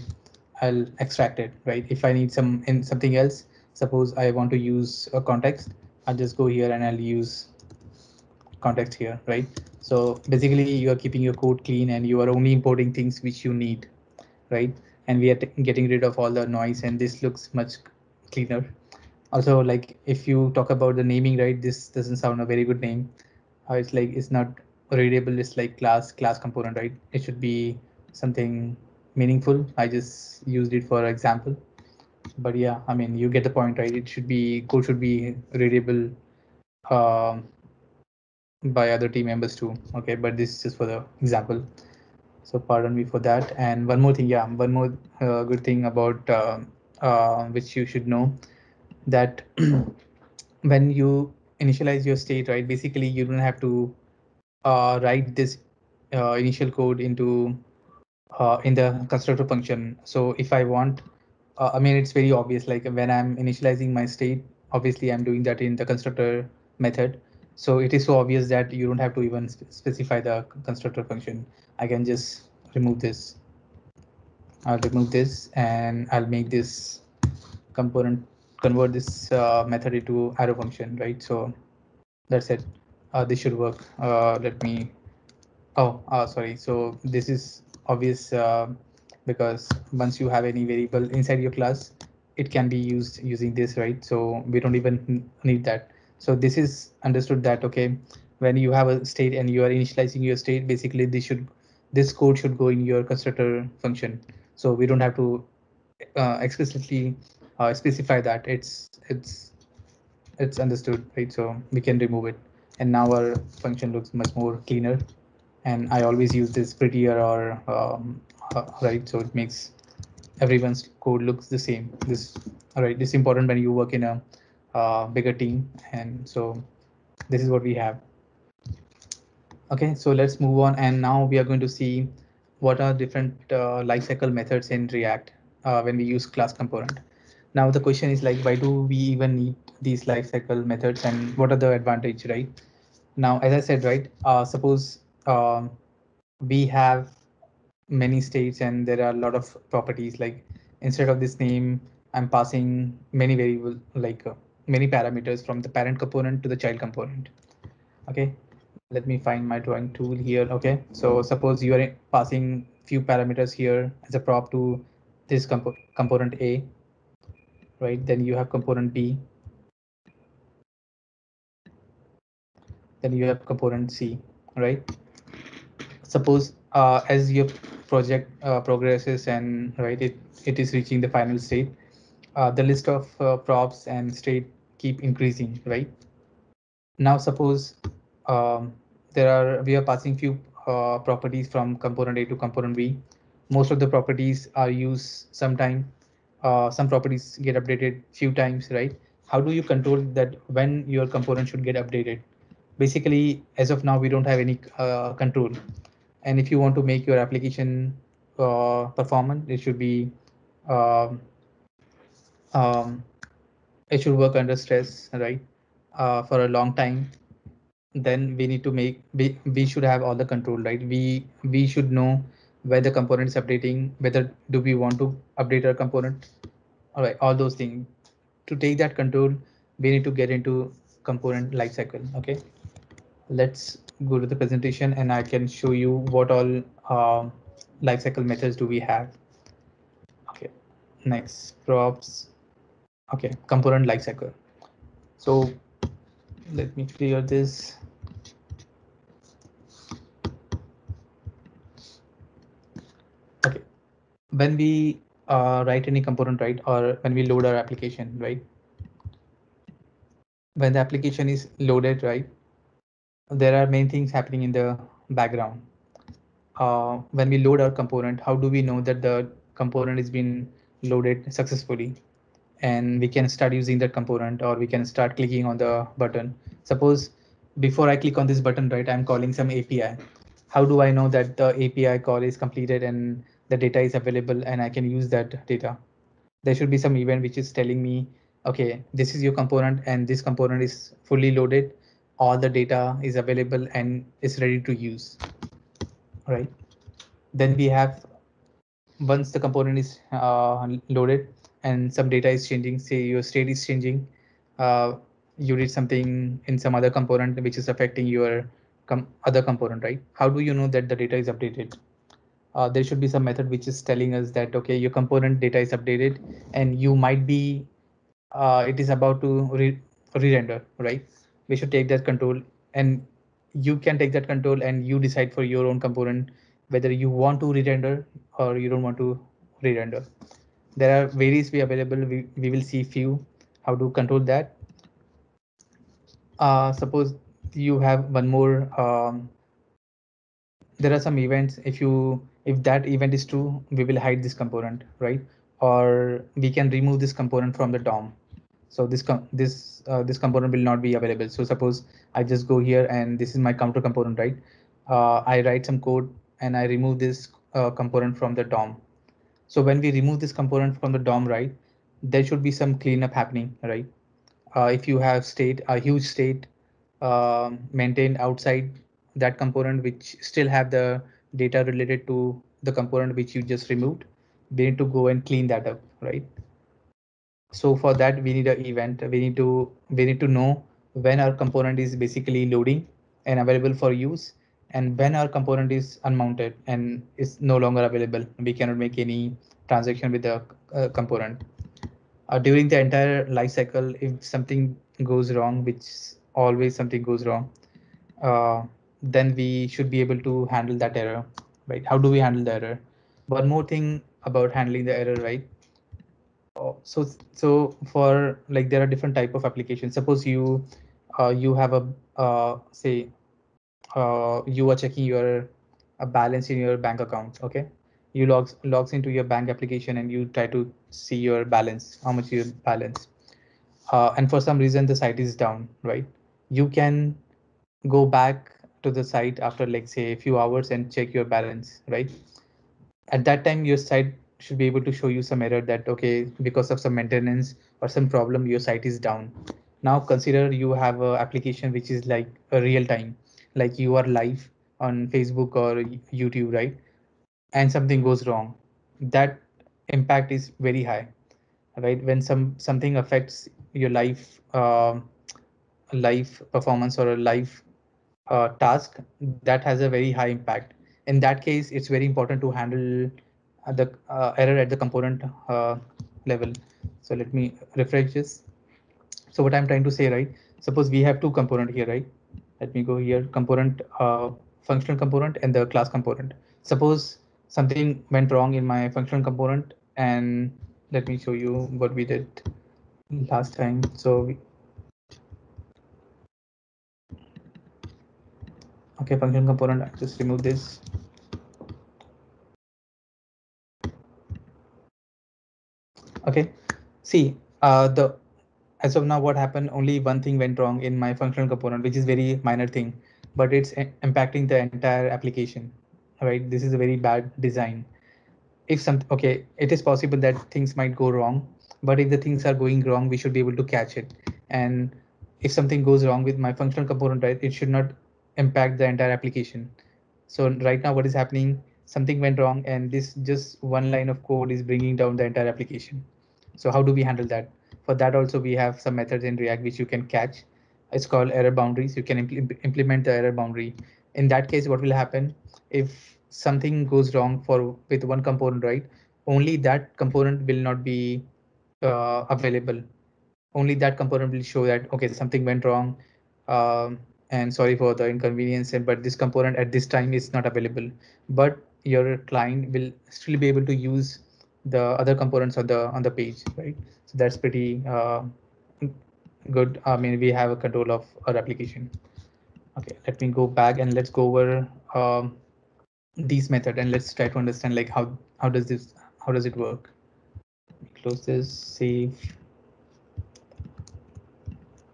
I'll extract it, right? If I need something else, suppose I want to use a context, I'll just go here and I'll use context here, right? So basically you are keeping your code clean and you are only importing things which you need, right? And we are getting rid of all the noise and this looks much cleaner. Also, like if you talk about the naming, right, this doesn't sound a very good name. It's like it's not readable. It's like class component, right? It should be something meaningful. I just used it for example, but yeah, I mean you get the point, right? It should be code should be readable um, by other team members too. Okay, but this is just for the example. So pardon me for that. And one more thing, yeah, one more good thing about which you should know, that when you initialize your state, right, basically you don't have to write this initial code into in the constructor function. So if I want, I mean, it's very obvious, like when I'm initializing my state, obviously I'm doing that in the constructor method. So it is so obvious that you don't have to even specify the constructor function. I can just remove this. I'll remove this and I'll make this component, convert this method into arrow function, right? So that's it. This should work. Let me, oh, sorry. So this is obvious because once you have any variable inside your class, it can be used using this, right? So we don't even need that. So this is understood that, okay, when you have a state and you are initializing your state, basically this code should go in your constructor function. So we don't have to explicitly specify that. It's understood, right? So we can remove it, and now our function looks much more cleaner. And I always use this prettier or right, so it makes everyone's code looks the same. This all right. This is important when you work in a bigger team, and so this is what we have. Okay, so let's move on, and now we are going to see what are different lifecycle methods in React when we use class component. Now the question is like, why do we even need these lifecycle methods, and what are the advantage, right? Now, as I said, right, suppose we have many states and there are a lot of properties. Like instead of this name, I'm passing many variable like many parameters from the parent component to the child component. Okay, let me find my drawing tool here. Okay, so suppose you are passing few parameters here as a prop to this component A, right? Then you have component B, then you have component C, right? Suppose as your project progresses and right it is reaching the final state, the list of props and state keep increasing, right? Now suppose there are we are passing few properties from component A to component B. Most of the properties are used sometime. Some properties get updated few times, right? How do you control that when your component should get updated? Basically, as of now, we don't have any control. And if you want to make your application performant, it should be um, um, it should work under stress, right? For a long time. Then we need to make we should have all the control, right? We should know where the component is updating, whether do we want to update our component, all right, all those things. To take that control, we need to get into component lifecycle. Okay, let's go to the presentation and I can show you what all lifecycle methods do we have. Okay, next props. Okay, component lifecycle. So let me clear this. Okay, when we write any component, right, or when we load our application, right, when the application is loaded, right, there are many things happening in the background. When we load our component, how do we know that the component is being loaded successfully? And we can start using that component, or we can start clicking on the button. Suppose before I click on this button, right, I'm calling some API. How do I know that the API call is completed and the data is available and I can use that data? There should be some event which is telling me, okay, this is your component and this component is fully loaded. All the data is available and is ready to use, right? Then we have, once the component is loaded and some data is changing, say your state is changing, uh, you did something in some other component which is affecting your other component, right? How do you know that the data is updated? There should be some method which is telling us that, okay, your component data is updated and you might be it is about to re-render, right? We should take that control, and you can take that control and you decide for your own component whether you want to re-render or you don't want to re-render. There are various way available. We will see few how to control that. Suppose you have one more. There are some events. If that event is true, we will hide this component, right? Or we can remove this component from the DOM. So this component will not be available. So suppose I just go here and this is my counter component, right? I write some code and I remove this component from the DOM. So when we remove this component from the DOM, right, there should be some cleanup happening, right? If you have a huge state maintained outside that component, which still have the data related to the component which you just removed, we need to go and clean that up, right? So for that we need an event. We need to know when our component is basically loading and available for use, and when our component is unmounted and is no longer available. We cannot make any transaction with the component. During the entire life cycle, if something goes wrong, which always something goes wrong, uh, then we should be able to handle that error, right? How do we handle the error? One more thing about handling the error, right? So for like there are different type of applications. Suppose you have a say you are checking your balance in your bank account. Okay, you logs into your bank application and you try to see your balance, how much you balance, and for some reason the site is down, right? You can go back to the site after like say a few hours and check your balance, right? At that time your site should be able to show you some error that okay, because of some maintenance or some problem your site is down. Now consider you have a application which is like a real time, like you are live on Facebook or YouTube, right? And something goes wrong, that impact is very high, right? When something affects your life performance or a life task, that has a very high impact. In that case, it's very important to handle the error at the component level. So let me refresh this. So what I'm trying to say, right? Suppose we have two component here, right? Let me go here, component, functional component and the class component. Suppose something went wrong in my functional component, and let me show you what we did last time. Okay, function component, I just remove this. Okay, see, the as of now what happened, only one thing went wrong in my functional component, which is very minor thing, but it's impacting the entire application, right? This is a very bad design. If some okay, it is possible that things might go wrong, but if the things are going wrong, we should be able to catch it. And if something goes wrong with my functional component, right, it should not impact the entire application. So right now what is happening, something went wrong and this just one line of code is bringing down the entire application. So how do we handle that? For that also we have some methods in React which you can catch. It's called error boundaries. You can implement the error boundary. In that case, what will happen if something goes wrong for with one component, right? Only that component will not be available. Only that component will show that okay, something went wrong, and sorry for the inconvenience, and but this component at this time is not available. But your client will still be able to use the other components on the page, right? So that's pretty good. I mean, we have a control of our application. Okay, let me go back and let's go over these method and let's try to understand like how does it work. Close this, save.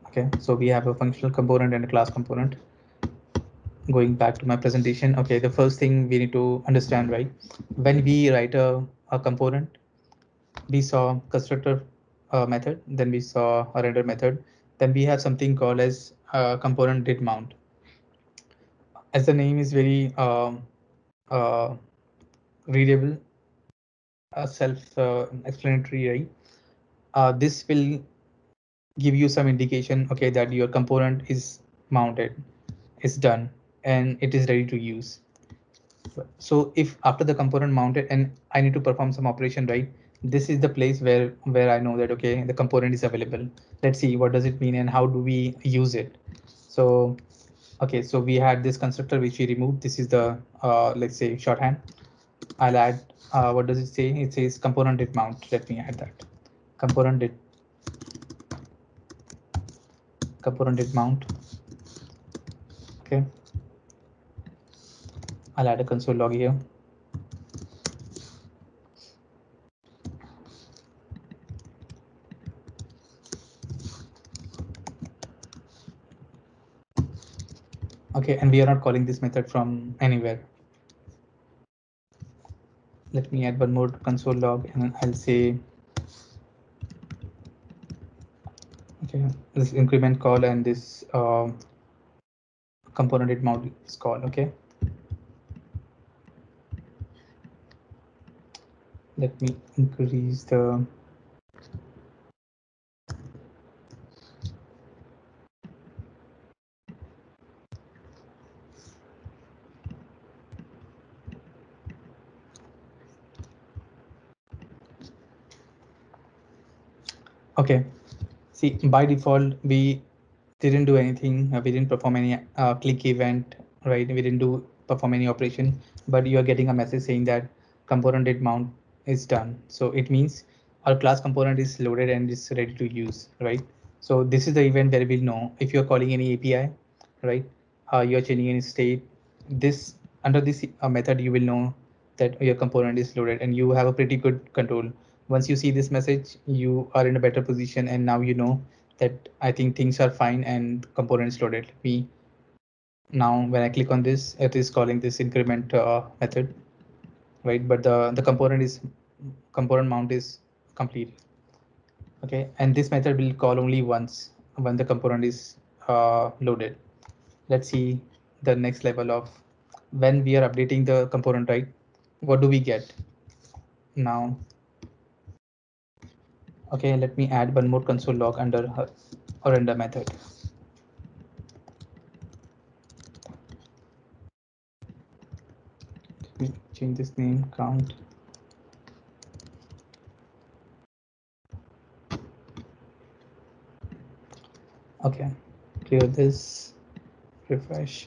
Okay, so we have a functional component and a class component. Going back to my presentation, okay, the first thing we need to understand, right? When we write a component, we saw constructor method, then we saw a render method, then we have something called as component did mount. As the name is very uh, readable, self explanatory, right? This will give you some indication, okay, that your component is mounted, is done, and it is ready to use. So if after the component mounted and I need to perform some operation, right? this is the place where I know that okay, the component is available. Let's see what does it mean and how do we use it. So okay, so we had this constructor which we removed. This is the let's say shorthand. I'll add what does it say? It says component did mount. Let me add that component did mount. Okay, I'll add a console log here. Okay, and we are not calling this method from anywhere. Let me add one more console log and I'll say okay, this increment call and this component did mount is called. Okay, let me increase the okay. See, by default, we didn't do anything. We didn't perform any click event, right? We didn't do perform any operation, but you are getting a message saying that component did mount is done. So it means our class component is loaded and is ready to use, right? So this is the event where we'll know if you're calling any API, right? You're changing any state. This under this method, you will know that your component is loaded and you have a pretty good control. Once you see this message, you are in a better position and now you know that I think things are fine and components loaded. Me now when I click on this, it is calling this increment method, right? But the component mount is complete. Okay, and this method will call only once when the component is loaded. Let's see the next level of when we are updating the component, right? What do we get now? Okay, let me add one more console log under her render method. Let me change this name count. Okay, clear this, refresh.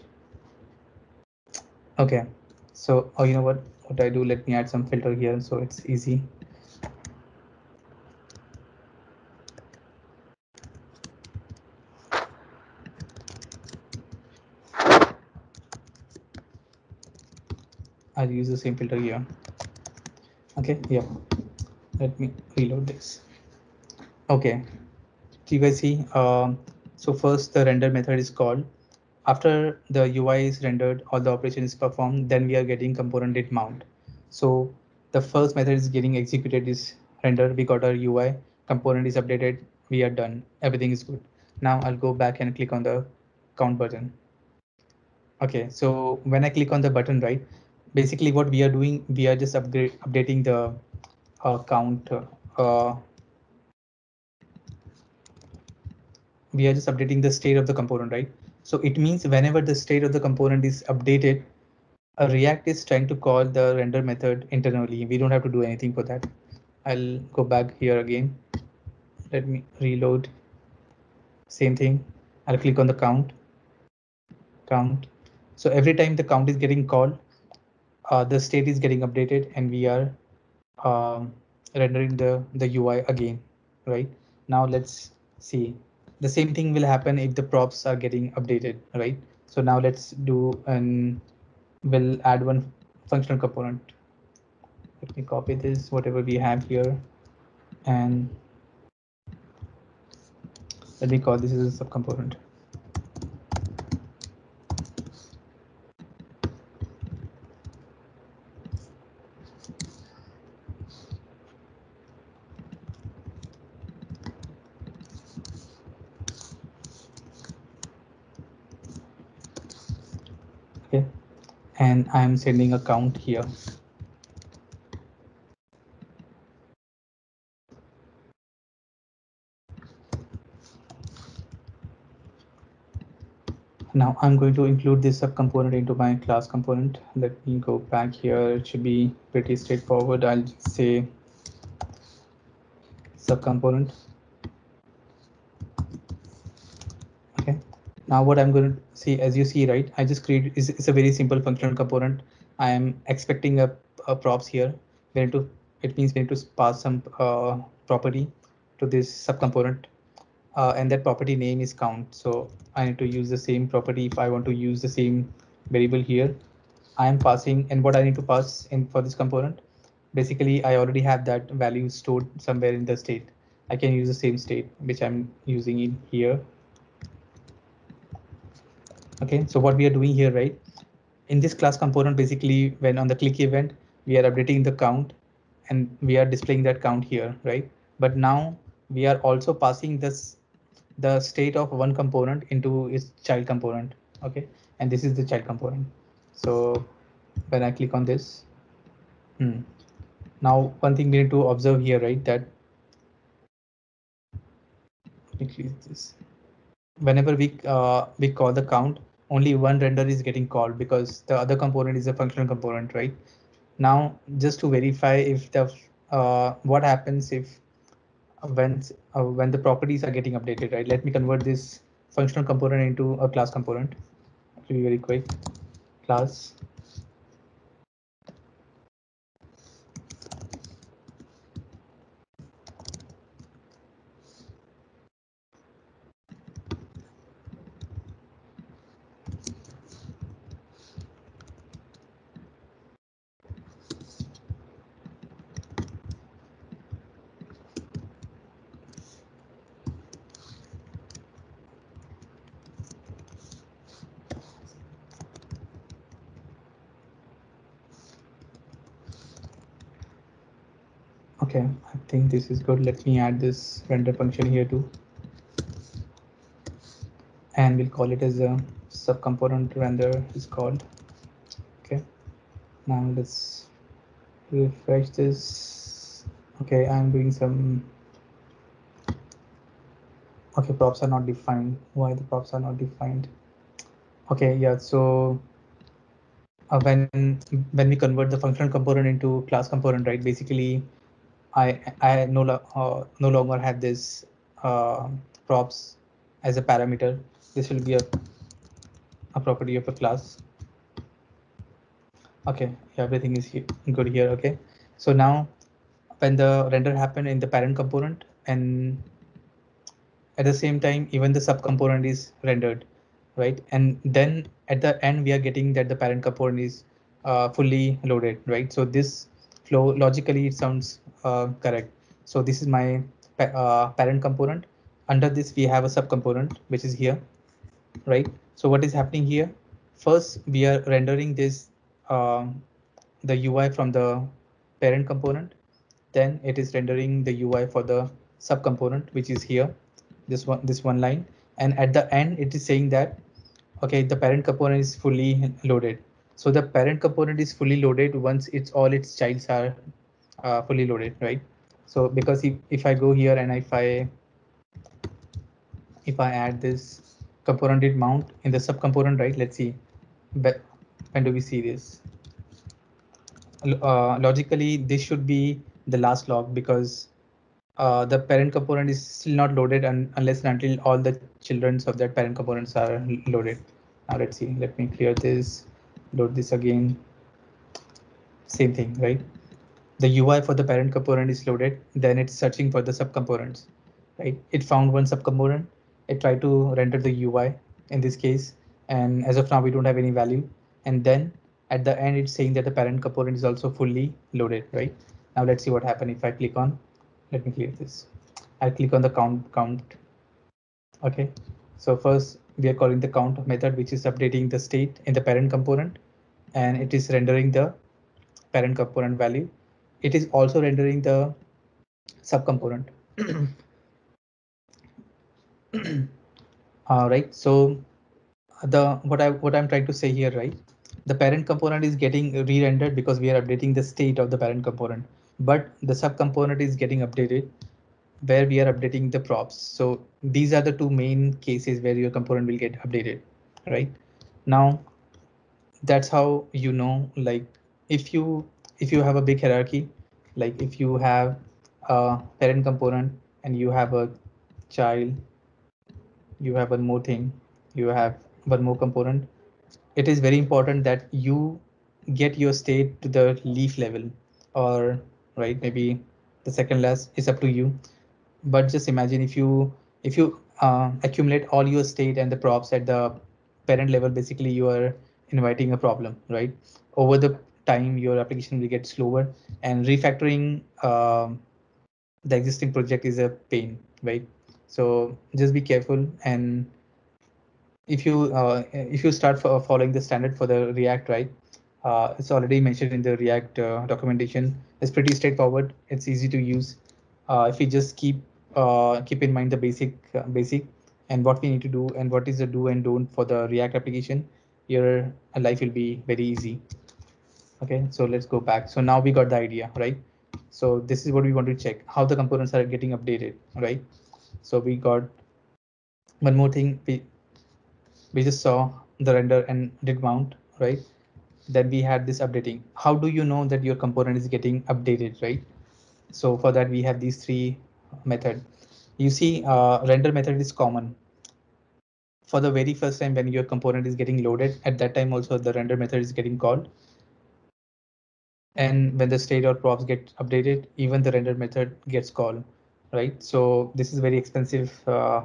Okay, so oh, you know what I do? Let me add some filter here so it's easy. I'll use the same filter here. Okay, yeah. Let me reload this. Okay, do you guys see? So first the render method is called. After the UI is rendered, all the operation is performed, then we are getting component did mount. So the first method is getting executed is render. We got our UI, component is updated, we are done. Everything is good. Now I'll go back and click on the count button. Okay, so when I click on the button, right, basically what we are doing, we are just updating the count. We are just updating the state of the component, right? So it means whenever the state of the component is updated, a React is trying to call the render method internally. We don't have to do anything for that. I'll go back here again. Let me reload. Same thing. I'll click on the count. So every time the count is getting called, the state is getting updated and we are rendering the UI again, right? Now let's see. The same thing will happen if the props are getting updated, right? So now let's do and we'll add one functional component. Let me copy this, whatever we have here, and let me call this as a subcomponent. Okay, and I'm sending a count here. Now I'm going to include this subcomponent into my class component. Let me go back here. It should be pretty straightforward. I'll just say subcomponent. Okay, now what I'm going to see, as you see, right, I just create is it's a very simple functional component. I am expecting a props here. We need to, it means we need to pass some property to this subcomponent, and that property name is count. So I need to use the same property if I want to use the same variable here. I am passing, and what I need to pass in for this component, basically I already have that value stored somewhere in the state. I can use the same state which I'm using in here. Okay, so what we are doing here, right? In this class component, basically when on the click event, we are updating the count and we are displaying that count here, right? But now we are also passing this the state of one component into its child component. Okay, and this is the child component. So when I click on this, now one thing we need to observe here, right? That increase this. Whenever we call the count, only one render is getting called because the other component is a functional component, right? Now, just to verify if the what happens if when the properties are getting updated, right? Let me convert this functional component into a class component. To be very quick, class. Okay, I think this is good. Let me add this render function here too, and we'll call it as a subcomponent render is called. Okay, now let's refresh this. Okay, I'm doing some. Okay, props are not defined. Why the props are not defined? Okay, yeah. So when we convert the functional component into class component, right? Basically, I no longer have this props as a parameter. This will be a property of a class. Okay, yeah, everything is good here. Okay, so now when the render happen in the parent component, and at the same time even the subcomponent is rendered, right? And then at the end we are getting that the parent component is fully loaded, right? So this flow logically it sounds correct. So this is my parent component. Under this we have a subcomponent which is here, right? So what is happening here? First we are rendering this the UI from the parent component, then it is rendering the UI for the subcomponent, which is here, this one line. And at the end, it is saying that, okay, the parent component is fully loaded. So the parent component is fully loaded once it's all its childs are fully loaded, right? So because if I go here and if I add this component did mount in the subcomponent, right? Let's see, but when do we see this? Logically, this should be the last log because the parent component is still not loaded unless and until all the childrens of that parent components are loaded. Now let's see, let me clear this, load this again. Same thing, right? The UI for the parent component is loaded, then it's searching for the subcomponents, right? It found one subcomponent, it tried to render the UI in this case, and as of now we don't have any value. And then at the end it's saying that the parent component is also fully loaded, right? Now let's see what happened if I click on, let me clear this. I'll click on the count. Okay, so first we are calling the count method, which is updating the state in the parent component, and it is rendering the parent component value. It is also rendering the subcomponent. Right. So the what I'm trying to say here, right? The parent component is getting re-rendered because we are updating the state of the parent component, but the subcomponent is getting updated where we are updating the props. So these are the two main cases where your component will get updated, right? Now that's how like if you have a big hierarchy, like if you have parent component and you have a child, you have one more thing, you have one more component, it is very important that you get your state to the leaf level, or right, maybe the second last is up to you. But just imagine if you accumulate all your state and the props at the parent level, basically you are inviting a problem, right? Over the time your application will get slower, and refactoring the existing project is a pain, right? So just be careful. And if you start following the standard for the React, right? It's already mentioned in the React documentation. It's pretty straightforward. It's easy to use. If we just keep in mind the basic and what we need to do and what is the do and don't for the React application, your life will be very easy. Okay, so let's go back. So now we got the idea, right? So this is what we want to check, how the components are getting updated, right? So we got one more thing. We just saw the render and did mount, right? Then we had this updating. How do you know that your component is getting updated, right? So for that we have these three method. You see, render method is common for the very first time when your component is getting loaded. At that time also the render method is getting called, and when the state or props get updated, even the render method gets called, right? So this is very expensive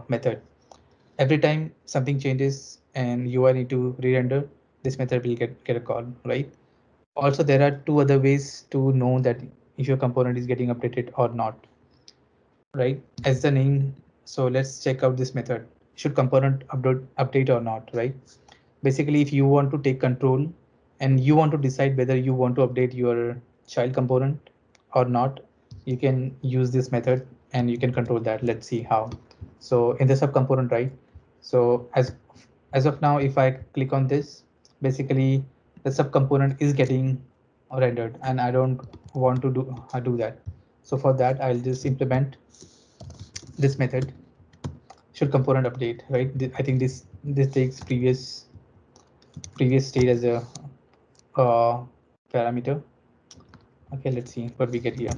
method. Every time something changes and UI need to re-render, this method will get a call, right? Also, there are two other ways to know that if your component is getting updated or not, right? As the name, so let's check out this method. Should component update or not, right? Basically, if you want to take control and you want to decide whether you want to update your child component or not, you can use this method and you can control that. Let's see how. So in the sub component, right? So as of now, if I click on this, basically the sub component is getting rendered and I don't want to do that. So for that, I'll just implement this method, should component update, right? I think this takes previous state as a uh, parameter. Okay, let's see what we get here.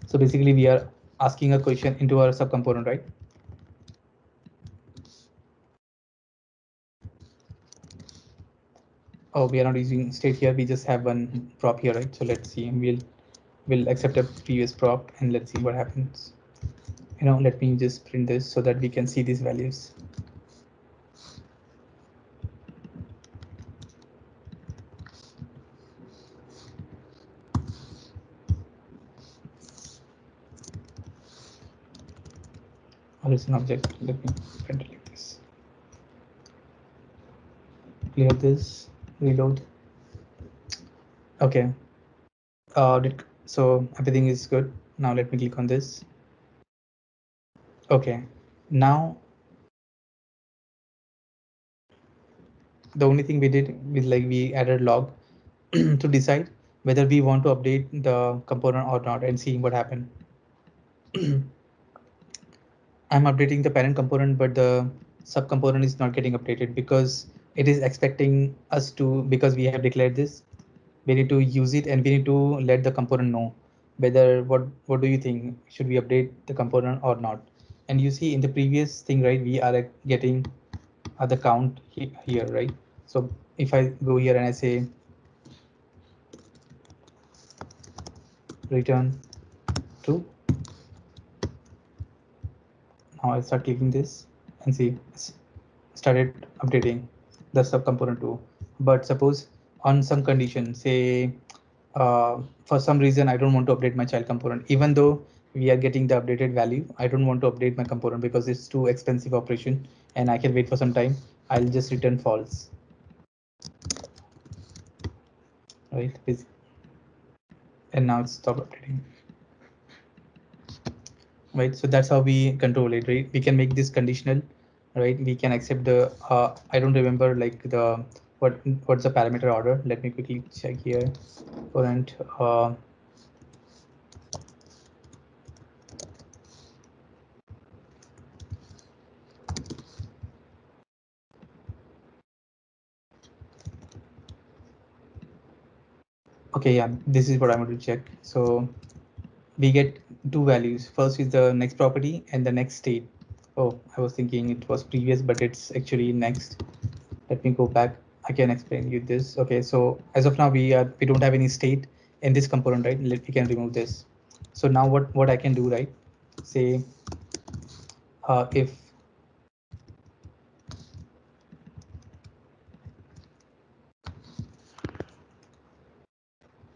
So basically we are asking a question into our subcomponent, right? Oh, we are not using state here, we just have one prop here, right? So let's see, we'll accept a previous prop and let's see what happens. Let me just print this so that we can see these values. Or it's an object. Let me print it like this. Clear this, reload. Okay. So everything is good. Now let me click on this. Okay. Now the only thing we did is like we added log to decide whether we want to update the component or not and seeing what happened. I'm updating the parent component, but the sub component is not getting updated because it is expecting us to, because we have declared this, we need to use it and we need to let the component know whether what do you think, should we update the component or not. And you see in the previous thing, right, we are getting the count here, right? So if I go here and I say return true, now I start clicking this and see it's started updating the subcomponent too. But suppose on some condition, say for some reason I don't want to update my child component, even though we are getting the updated value, I don't want to update my component because it's too expensive operation and I can wait for some time. I'll just return false, right? And now it's stop updating, right? So that's how we control it, right? We can make this conditional, right? We can accept the I don't remember like the what's the parameter order. Let me quickly check here. Current Okay, yeah, this is what I'm going to check. So we get two values. First is the next property and the next state. Oh, I was thinking it was previous, but it's actually next. Let me go back. I can explain you this. Okay, so as of now, we don't have any state in this component, right? We can remove this. So now what I can do, right? Say if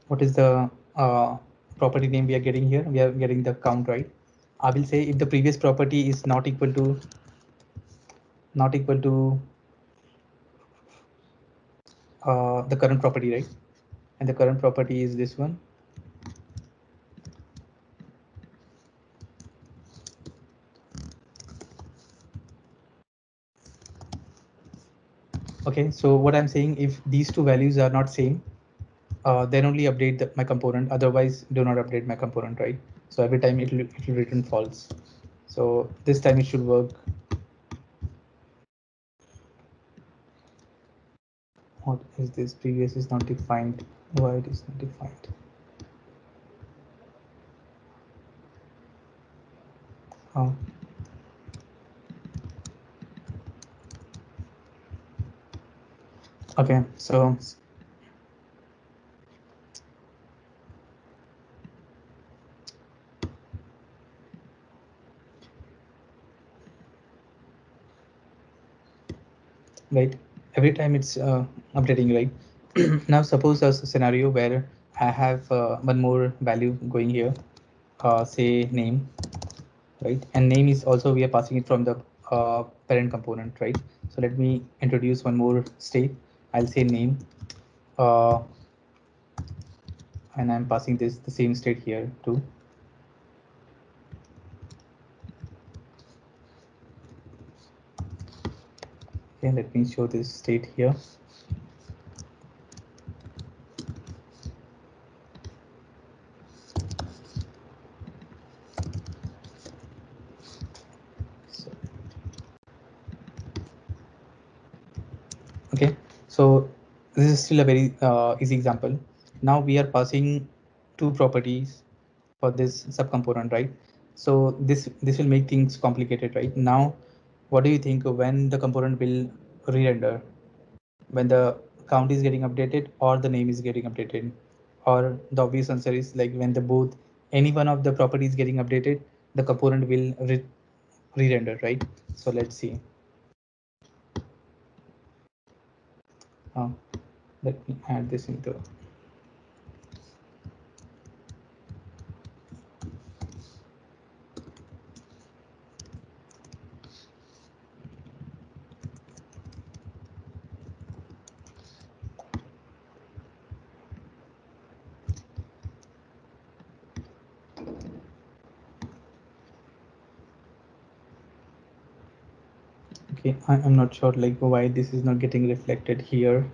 what is the property name we are getting here? We are getting the count, right? I will say if the previous property is not equal to the current property, right? And the current property is this one. Okay, so what I'm saying, if these two values are not same, then only update my component. Otherwise, do not update my component, right? So every time it will return false. So this time it should work. What is this? Previous is not defined. Why it is not defined? Oh, okay. So right, every time it's updating, right? Now suppose a scenario where I have one more value going here, say name, right? And name is also we are passing it from the parent component, right? So let me introduce one more state. I'll say name, uh, and I'm passing this the same state here too. Okay, let me show this state here. So, okay, so this is still a very easy example. Now we are passing two properties for this subcomponent, right? So this will make things complicated, right? Now, what do you think when the component will re-render? When the count is getting updated or the name is getting updated? Or the obvious answer is like when the both any one of the properties getting updated, the component will re-render, right? So let's see. Uh, Let me add this into. Okay, I'm not sure like why this is not getting reflected here.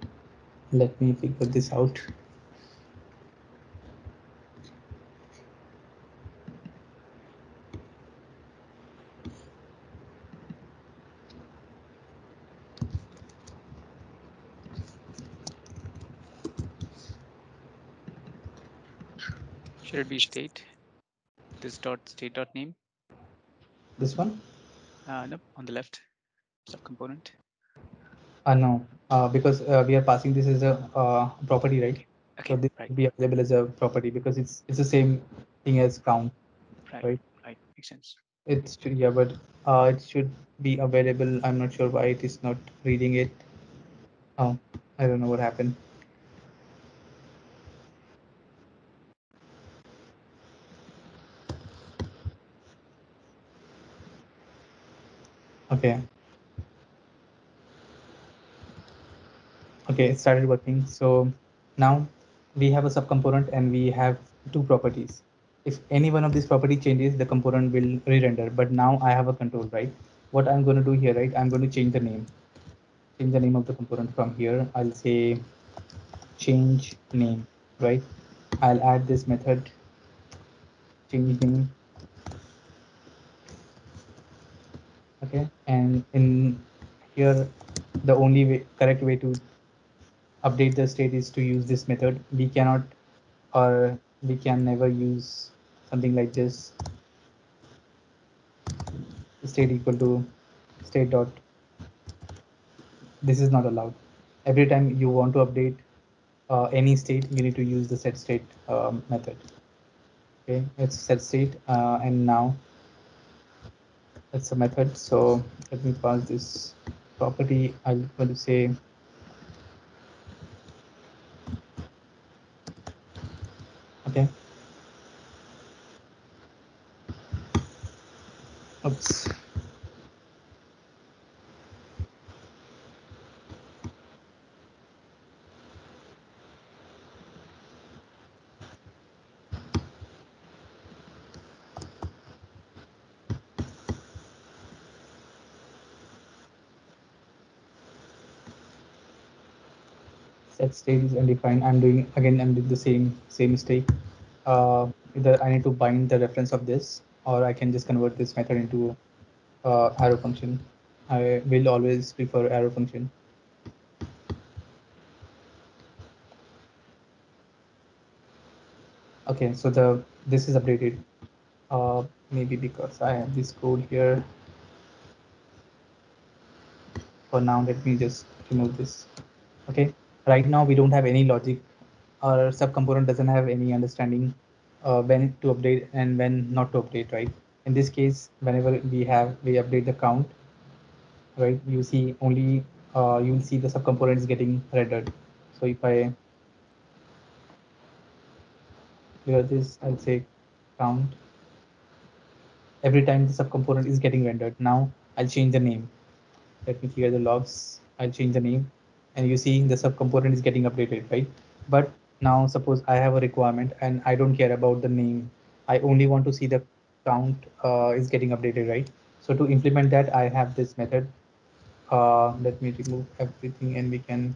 Let me figure this out. Should it be state? This dot state dot name? This one? Nope, on the left subcomponent. No, because we are passing this as a property, right? So Okay, this right, will be available as a property because it's the same thing as count, right, right? right. Makes sense. It should, yeah, but it should be available. I'm not sure why it is not reading it. Oh, I don't know what happened. Okay, okay, it started working. So now we have a subcomponent and we have two properties. If any one of these property changes, the component will re-render. But now I have a control, right? What I'm going to do here, right? I'm going to change the name. Change the name of the component from here. I'll say change name, right? I'll add this method change name. Okay, and in here the only way, correct way to update the state is to use this method. We cannot or we can never use something like this, state equal to state dot. This is not allowed. Every time you want to update any state, you need to use the set state method. Okay, it's set state, and now it's a method. So let me pass this property. I'm going to say, okay, oops, set state is undefined. I'm doing again. I'm doing the same mistake. Either I need to bind the reference of this, or I can just convert this method into arrow function. I will always prefer arrow function. Okay, so the this is updated. Uh, Maybe because I have this code here. For now, let me just remove this. Okay, right now we don't have any logic. Our subcomponent doesn't have any understanding when to update and when not to update, right? In this case, whenever we update the count, right, you see only you will see the subcomponent is getting rendered. So if I clear this, I'll say count. Every time the subcomponent is getting rendered. Now I'll change the name. Let me clear the logs. I'll change the name, and you see the subcomponent is getting updated, right? But now suppose I have a requirement and I don't care about the name. I only want to see the count is getting updated, right? So to implement that, I have this method. Let me remove everything and we can,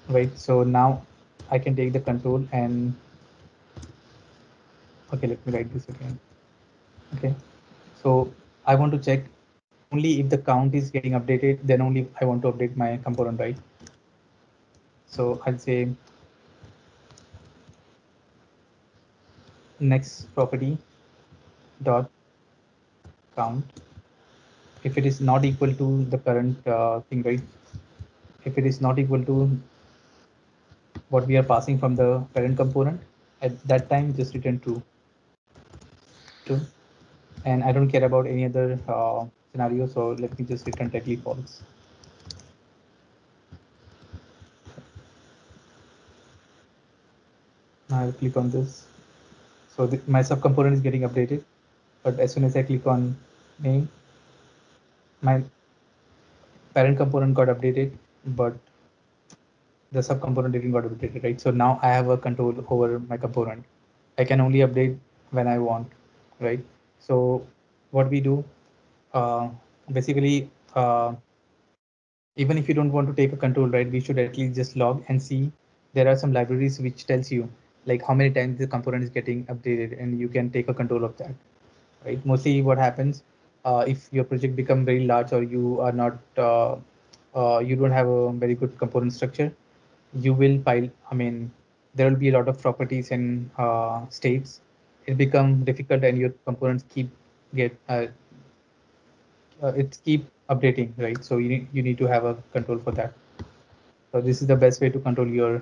right? So now I can take the control and, okay, let me write this again. Okay. So I want to check only if the count is getting updated, then only I want to update my component, right? So I'll say next property dot count. If it is not equal to the current thing, right? If it is not equal to what we are passing from the parent component, at that time just return true. And I don't care about any other scenario, so let me just return directly false. Now I'll click on this. So my subcomponent is getting updated, but as soon as I click on name, my parent component got updated, but the subcomponent didn't got updated, right? So now I have a control over my component. I can only update when I want, right? So what we do, uh, basically, even if you don't want to take a control, right, we should at least just log and see there are some libraries which tells you like how many times the component is getting updated, and you can take a control of that, right? Mostly what happens if your project become very large or you are not you don't have a very good component structure, you will pile, I mean, there will be a lot of properties and states. It become difficult and your components keep get it keep updating, right? So you need to have a control for that. So this is the best way to control your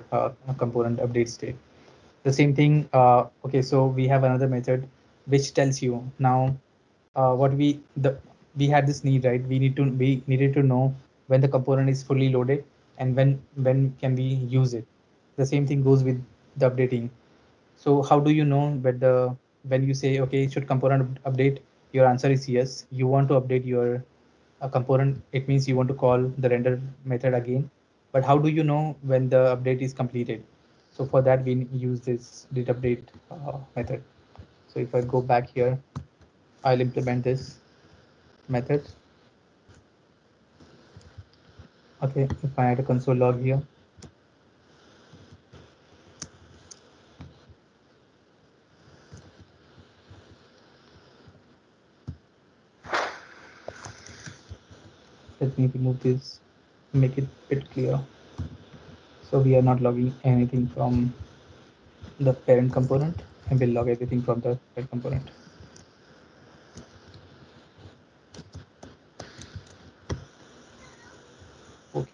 component update state. The same thing, okay, so we have another method which tells you now what we had this need, right? We needed to know when the component is fully loaded and when can we use it. The same thing goes with the updating. So how do you know when you say, okay, should component update? Your answer is yes. You want to update your component. It means you want to call the render method again. But how do you know when the update is completed? So for that, we use this did update method. So if I go back here, I'll implement this method. Okay, if I add a console log here, let me remove this, make it a bit clear. So we are not logging anything from the parent component, and we'll log everything from the child component. Okay.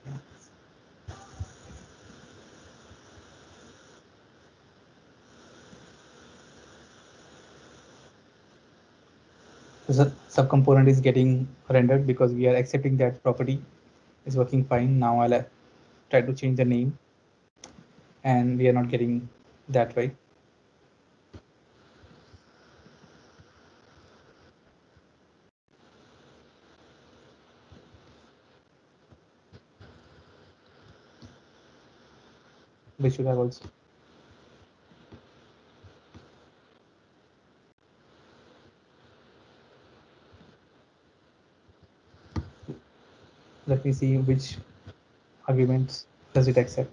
The subcomponent is getting rendered because we are accepting that property is working fine. Now I'll try to change the name, and we are not getting that right. We should have also. Let me see which arguments does it accept.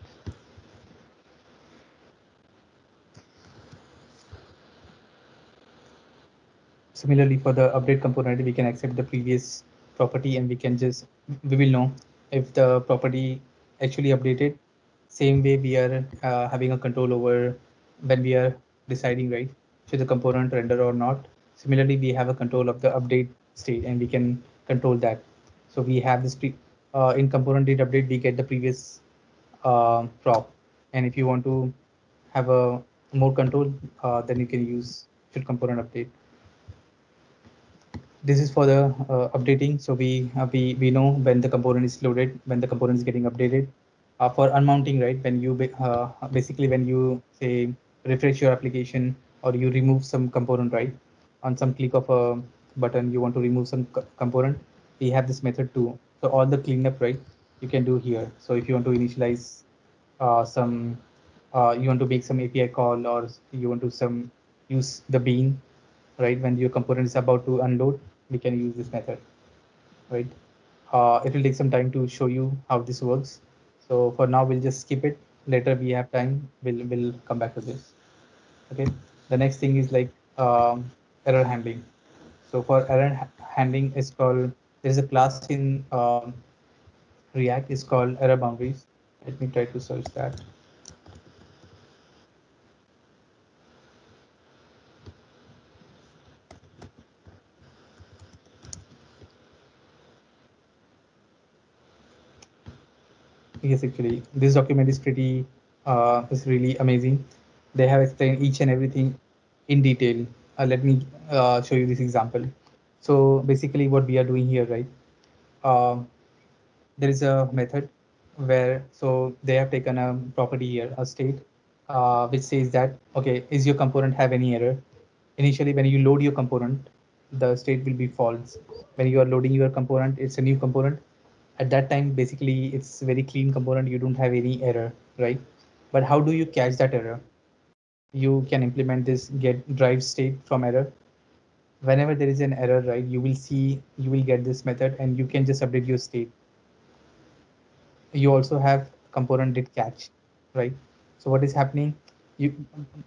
Similarly, for the update component, we can accept the previous property, and we will know if the property actually updated. Same way we are having a control over when we are deciding, right, should the component render or not. Similarly, we have a control of the update state, and we can control that. So we have this in component date update, we get the previous prop, and if you want to have a more control, then you can use should component update. This is for the updating. So we know when the component is loaded, when the component is getting updated. For unmounting, right, when you basically when you say refresh your application, or you remove some component, right, on some click of a button, you want to remove some component, we have this method too. So all the cleanup, right, you can do here. So if you want to initialize some you want to make some API call, or you want to some use the bean, right, when your component is about to unload, we can use this method, right. It will take some time to show you how this works. So for now we'll just skip it. Later we have time, we'll come back to this. Okay. The next thing is like error handling. So for handling is called, there's a class in React is called error boundaries. Let me try to search that. Yes, actually, this document is really amazing. They have explained each and everything in detail. Let me show you this example. So basically, what we are doing here, right? Uh, there is a method where, so they have taken a property here, a state, which says that, okay, is your component have any error? Initially, when you load your component, the state will be false. When you are loading your component, it's a new component. At that time, basically, it's very clean component. You don't have any error, right? But how do you catch that error? You can implement this get drive state from error. Whenever there is an error, right, you will get this method, and you can just update your state. You also have component did catch, right? So what is happening, you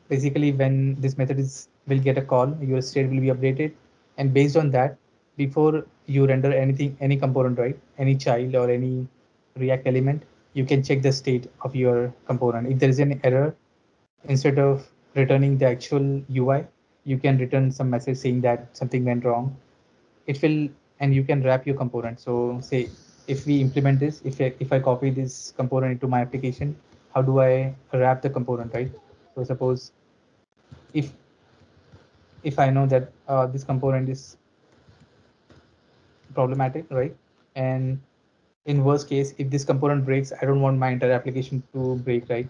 basically, when this method is will get a call, your state will be updated, and based on that, before you render anything, any component, right, any child or any React element, you can check the state of your component. If there is an error, instead of returning the actual UI, you can return some message saying that something went wrong. It will, and you can wrap your component. So say if we implement this, if I copy this component into my application, how do I wrap the component, right? So suppose if I know that this component is problematic, right, and in worst case, if this component breaks, I don't want my entire application to break, right?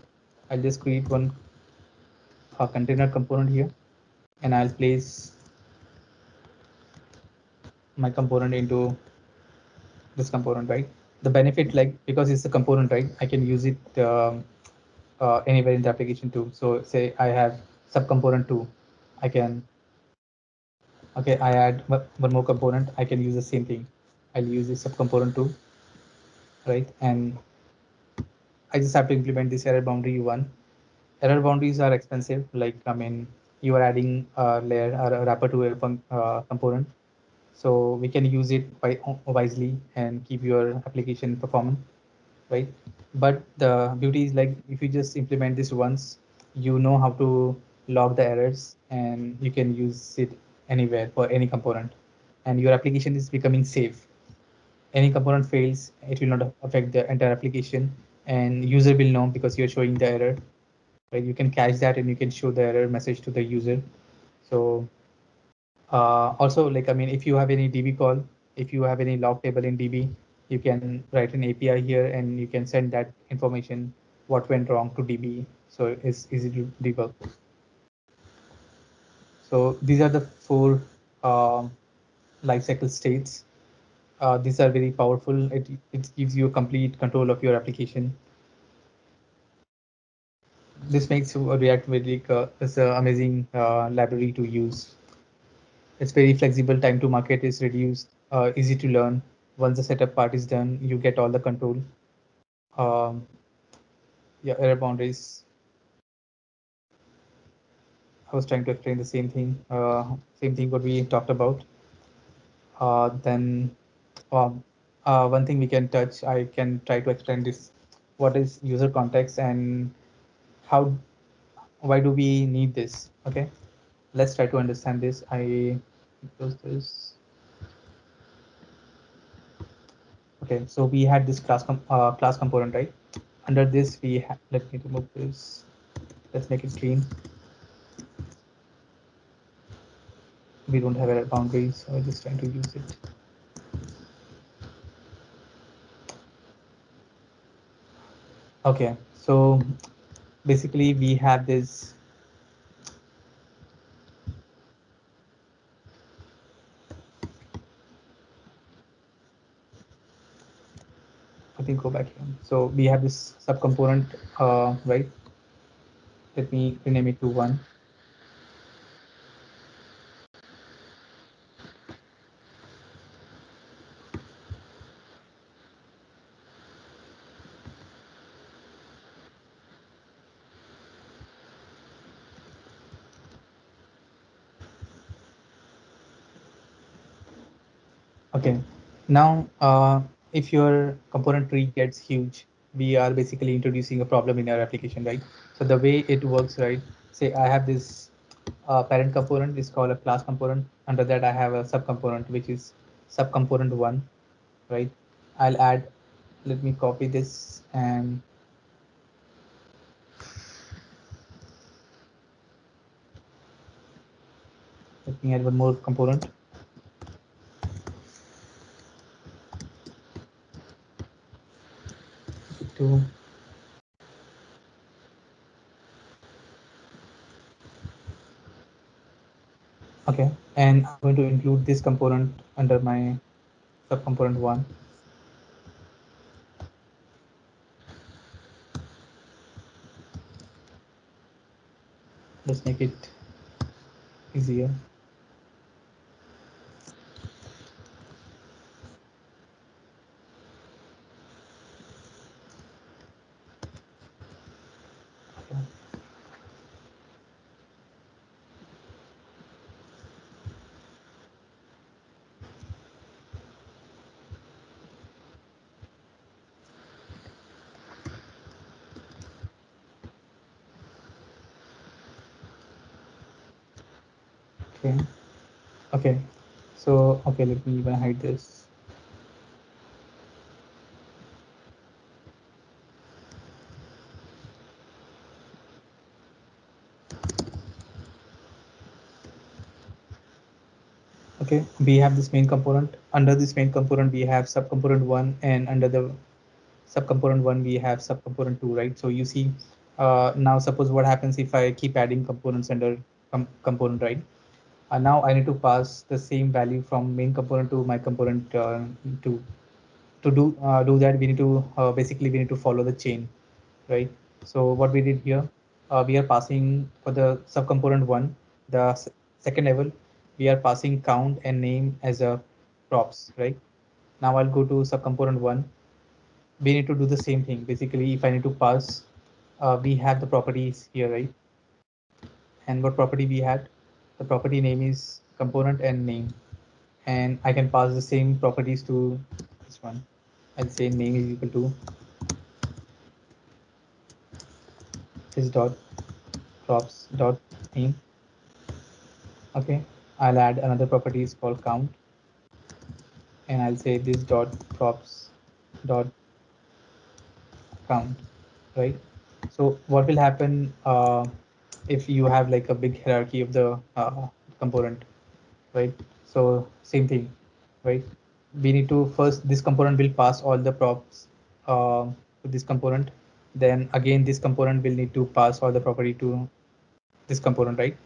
I'll just create one container component here, and I'll place my component into this component, right? The benefit, like, because it's a component, right, I can use it anywhere in the application too. So say I have subcomponent 2, I can, okay, I add one more component, I can use the same thing. I'll use this subcomponent 2, right? And I just have to implement this error boundary one. Error boundaries are expensive. Like, I mean, you are adding a layer or a wrapper to a component. So we can use it wisely and keep your application performant. right? But the beauty is like if you just implement this once, you know how to log the errors and you can use it anywhere for any component, and your application is becoming safe. Any component fails, it will not affect the entire application, and user will know because you're showing the error, right? You can catch that and you can show the error message to the user. So also, like, I mean, if you have any DB call, if you have any log table in DB, you can write an API here and you can send that information, what went wrong to DB. So it's easy to debug. So these are the four um, lifecycle states. These are very powerful. It gives you a complete control of your application. This makes React very is an amazing library to use. It's very flexible. Time to market is reduced. Easy to learn. Once the setup part is done, you get all the control. Um, yeah, error boundaries. I was trying to explain the same thing what we talked about. Then one thing we can touch, I can try to explain this. What is user context and how, why do we need this? Okay, let's try to understand this. I close this. Okay, so we had this class component, right? Under this, let me remove this. Let's make it clean. We don't have error boundaries, so I'm just trying to use it. Okay, so basically we have this. I think go back here. So we have this subcomponent, right? Let me rename it to one. Okay. Now, if your component tree gets huge, we are basically introducing a problem in our application, right? So the way it works, right? Say I have this parent component is called a class component. Under that, I have a subcomponent, which is subcomponent one, right? I'll add, let me copy this and let me add one more component. To okay, and I'm going to include this component under my subcomponent one. Let's make it easier. Okay. Okay. Okay. So okay, let me even hide this. Okay, we have this main component. Under this main component, we have subcomponent one, and under the subcomponent one, we have subcomponent two, right? So you see, now suppose what happens if I keep adding components under component, right? Now I need to pass the same value from main component to my component two. To do that, we need to basically we need to follow the chain, right? So what we did here, we are passing for the subcomponent one, the second level, we are passing count and name as a props, right? Now I'll go to subcomponent one. We need to do the same thing. Basically, if I need to pass, we have the properties here, right? And what property we had? The property name is component and name, and I can pass the same properties to this one. I'll say name is equal to this dot props dot name. Okay, I'll add another property is called count, and I'll say this dot props dot count, right? So what will happen if you have like a big hierarchy of the component, right? So same thing, right? We need to first, this component will pass all the props to this component. Then again, this component will need to pass all the property to this component, right?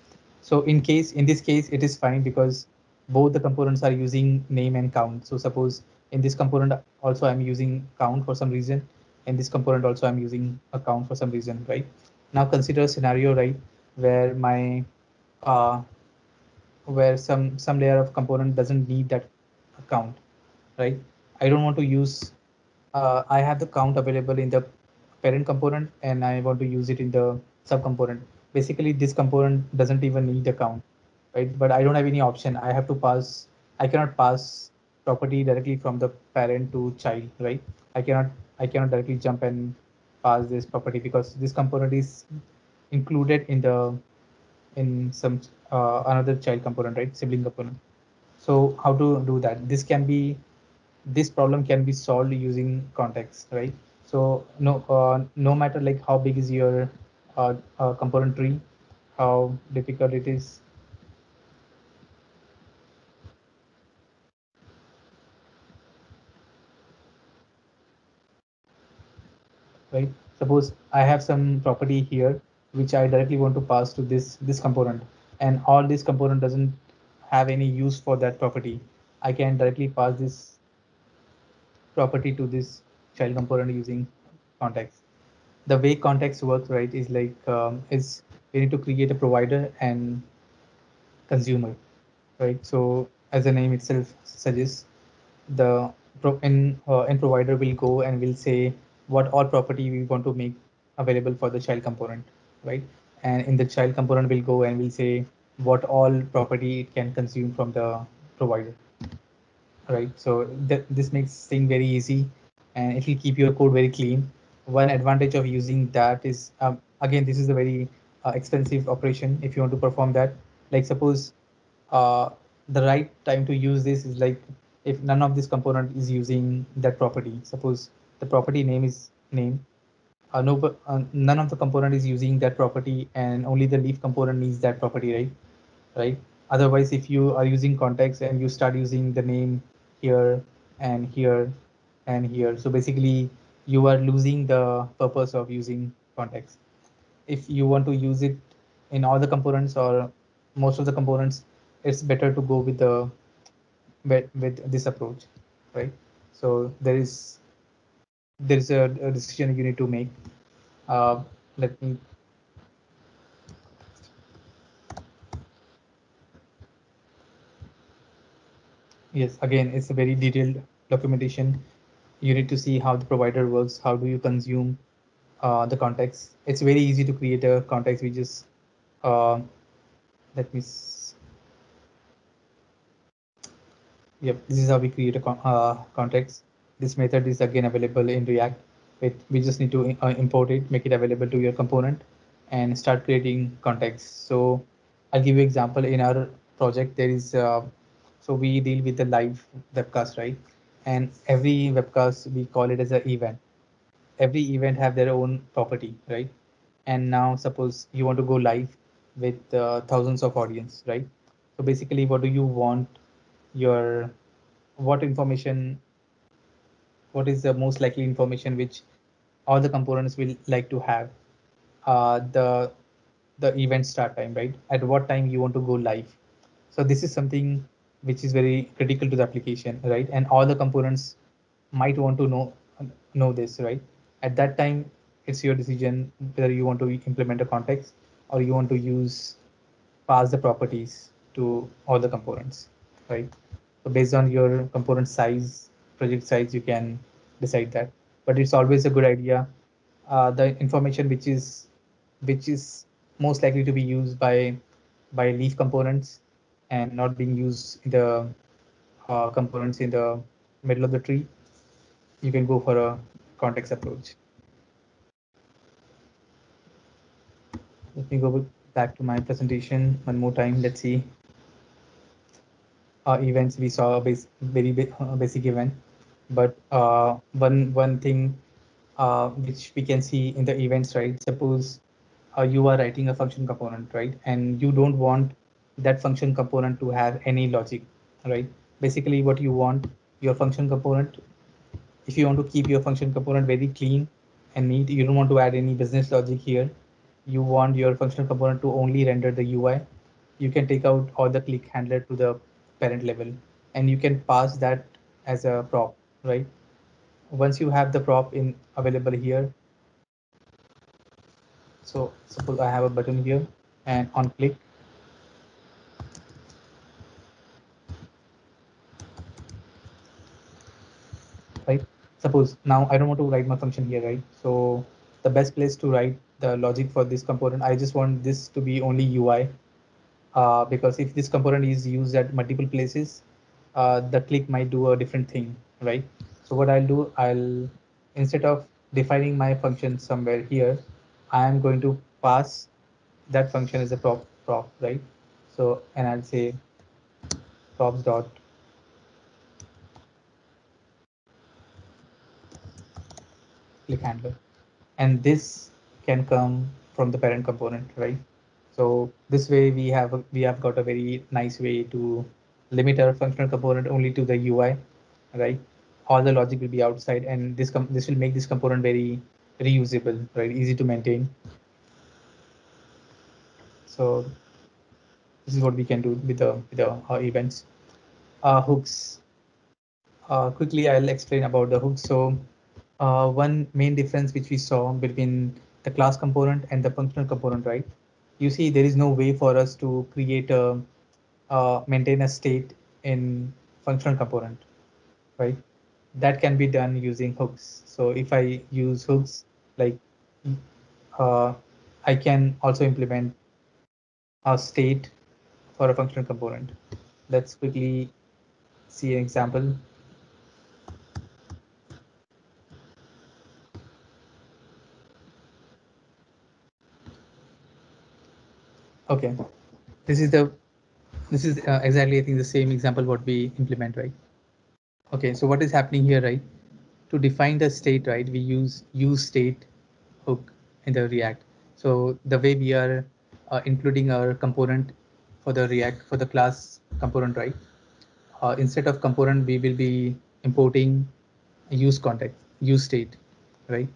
So in this case, it is fine because both the components are using name and count. So suppose in this component also I'm using count for some reason, and this component also I'm using a count for some reason, right? Now consider a scenario, right, where my uh, where some layer of component doesn't need that count, right? I don't want to use I have the count available in the parent component and I want to use it in the sub component. Basically, this component doesn't even need a count, right? But I don't have any option. I have to pass, I cannot pass property directly from the parent to child, right? I cannot, I cannot directly jump and pass this property because this component is included in some another child component, right? Sibling component. So how to do that? This problem can be solved using context, right? So no matter like how big is your component tree, how difficult it is, right? Suppose I have some property here which I directly want to pass to this component, and all this component doesn't have any use for that property. I can directly pass this property to this child component using context. The way context works, right, is like is we need to create a provider and consumer, right? So as the name itself suggests, the in provider will go and will say what all property we want to make available for the child component, right? And in the child component will go and will say what all property it can consume from the provider, right? So this makes thing very easy, and it will keep your code very clean. One advantage of using that is, again, this is a very expensive operation if you want to perform that. Like suppose uh, the right time to use this is like if none of this component is using that property. Suppose the property name is name. No, but none of the component is using that property, and only the leaf component needs that property, right? Right? Otherwise, if you are using context and you start using the name here and here and here, so basically you are losing the purpose of using context. If you want to use it in all the components or most of the components, it's better to go with the with this approach, right? So there is a decision you need to make. Uh, Let me, yes, again, it's a very detailed documentation. You need to see how the provider works, how do you consume the context. It's very easy to create a context. We just uh, let me yep, this is how we create a context. This method is again available in React. We just need to import it, make it available to your component, and start creating context. So I'll give you example. In our project there is so we deal with the live webcast, right? And every webcast we call it as an event. Every event have their own property, right? And now suppose you want to go live with thousands of audience, right? So basically what do you want your what information, what is the most likely information which all the components will like to have, the event start time, right? At what time you want to go live. So this is something which is very critical to the application, right? And all the components might want to know this, right? At that time, it's your decision whether you want to implement a context or you want to use pass the properties to all the components, right? So based on your component size, project size, you can decide that. But it's always a good idea. The information which is most likely to be used by leaf components and not being used in the components in the middle of the tree, you can go for a context approach. Let me go back to my presentation one more time. Let's see. Events, we saw a very basic event, but one thing which we can see in the events, right? Suppose you are writing a function component, right? And you don't want that function component to have any logic, right? Basically, what you want your function component, if you want to keep your function component very clean and neat, you don't want to add any business logic here. You want your functional component to only render the UI. You can take out all the click handler to the parent level, and you can pass that as a prop, right? Once you have the prop in available here, so suppose I have a button here, and on click, right? Suppose now I don't want to write my function here, right? So the best place to write the logic for this component, I just want this to be only UI, because if this component is used at multiple places, the click might do a different thing, right? So what I'll do, instead of defining my function somewhere here, I am going to pass that function as a prop, right? So, and I'll say props dot click handler, and this can come from the parent component, right? So this way we have got a very nice way to limit our functional component only to the UI, right? All the logic will be outside, and this will make this component very reusable, right? Easy to maintain. So this is what we can do with the events. Hooks. Quickly, I'll explain about the hooks. So one main difference which we saw between the class component and the functional component, right? You see, there is no way for us to create a maintain a state in functional component, right? That can be done using hooks. So if I use hooks, like uh, I can also implement a state for a functional component. Let's quickly see an example. Okay, this is the this is exactly, I think, the same example what we implement, right? Okay, so what is happening here, right? To define the state, right, we use state hook in the React. So the way we are including our component for the React for the class component, right? Instead of component, we will be importing use context, use state, right?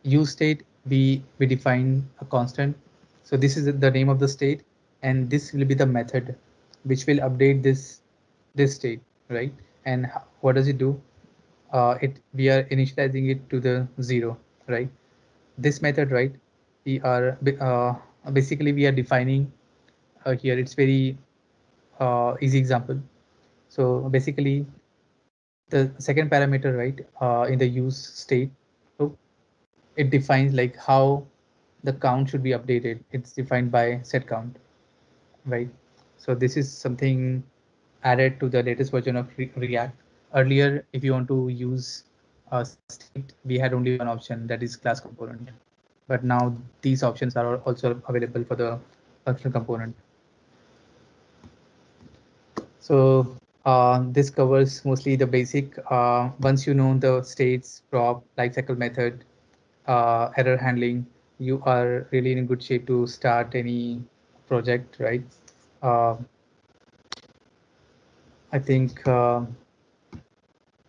Use state, we define a constant. So this is the name of the state, and this will be the method which will update this state, right? And what does it do? It we are initializing it to the 0, right? This method, right? We are basically we are defining here. It's very easy example. So basically, the second parameter, right, in the use state, so it defines like how the count should be updated. It's defined by set count, right? So this is something added to the latest version of React. Earlier, if you want to use a state, we had only one option, that is class component. But now these options are also available for the functional component. So this covers mostly the basic. Once you know the states, prop, lifecycle method, error handling, you are really in good shape to start any project, right? Uh, I think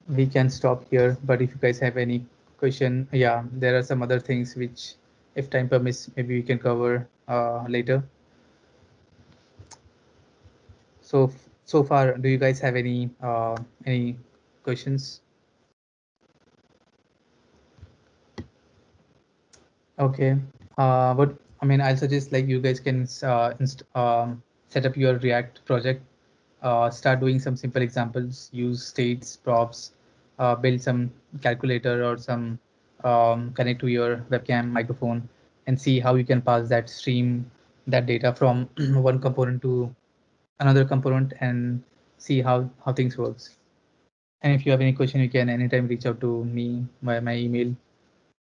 we can stop here, but if you guys have any question, yeah, there are some other things which, if time permits, maybe we can cover later. So so far, do you guys have any questions? Okay. But I mean, I'll suggest like you guys can set up your React project, start doing some simple examples, use states, props, build some calculator or some connect to your webcam microphone, and see how you can pass that stream that data from one component to another component, and see how things works. And if you have any question, you can anytime reach out to me via my email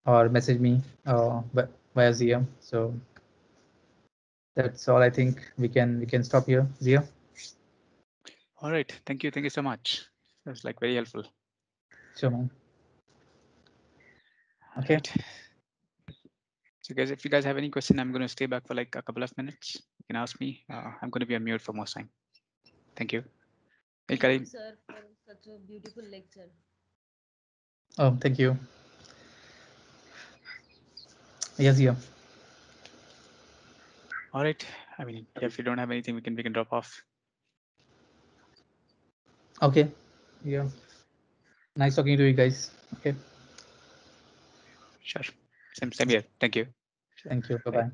or message me via Zia. So That's all I think we can stop here. Zia? All right. Thank you. Thank you so much. That was like very helpful. Sure, man. All Okay. right. So guys, if you guys have any question, I'm going to stay back for like a couple of minutes. You can ask me. I'm going to be on mute for most time. Thank you. Hey, Thank you, Karim. sir, for such a beautiful lecture. Oh, thank you. Yes, Zia. All right. I mean, yeah, if you don't have anything, we can drop off. Okay. Yeah. Nice talking to you guys. Okay. Sure. Same here. Thank you. Thank you. Bye Bye. bye.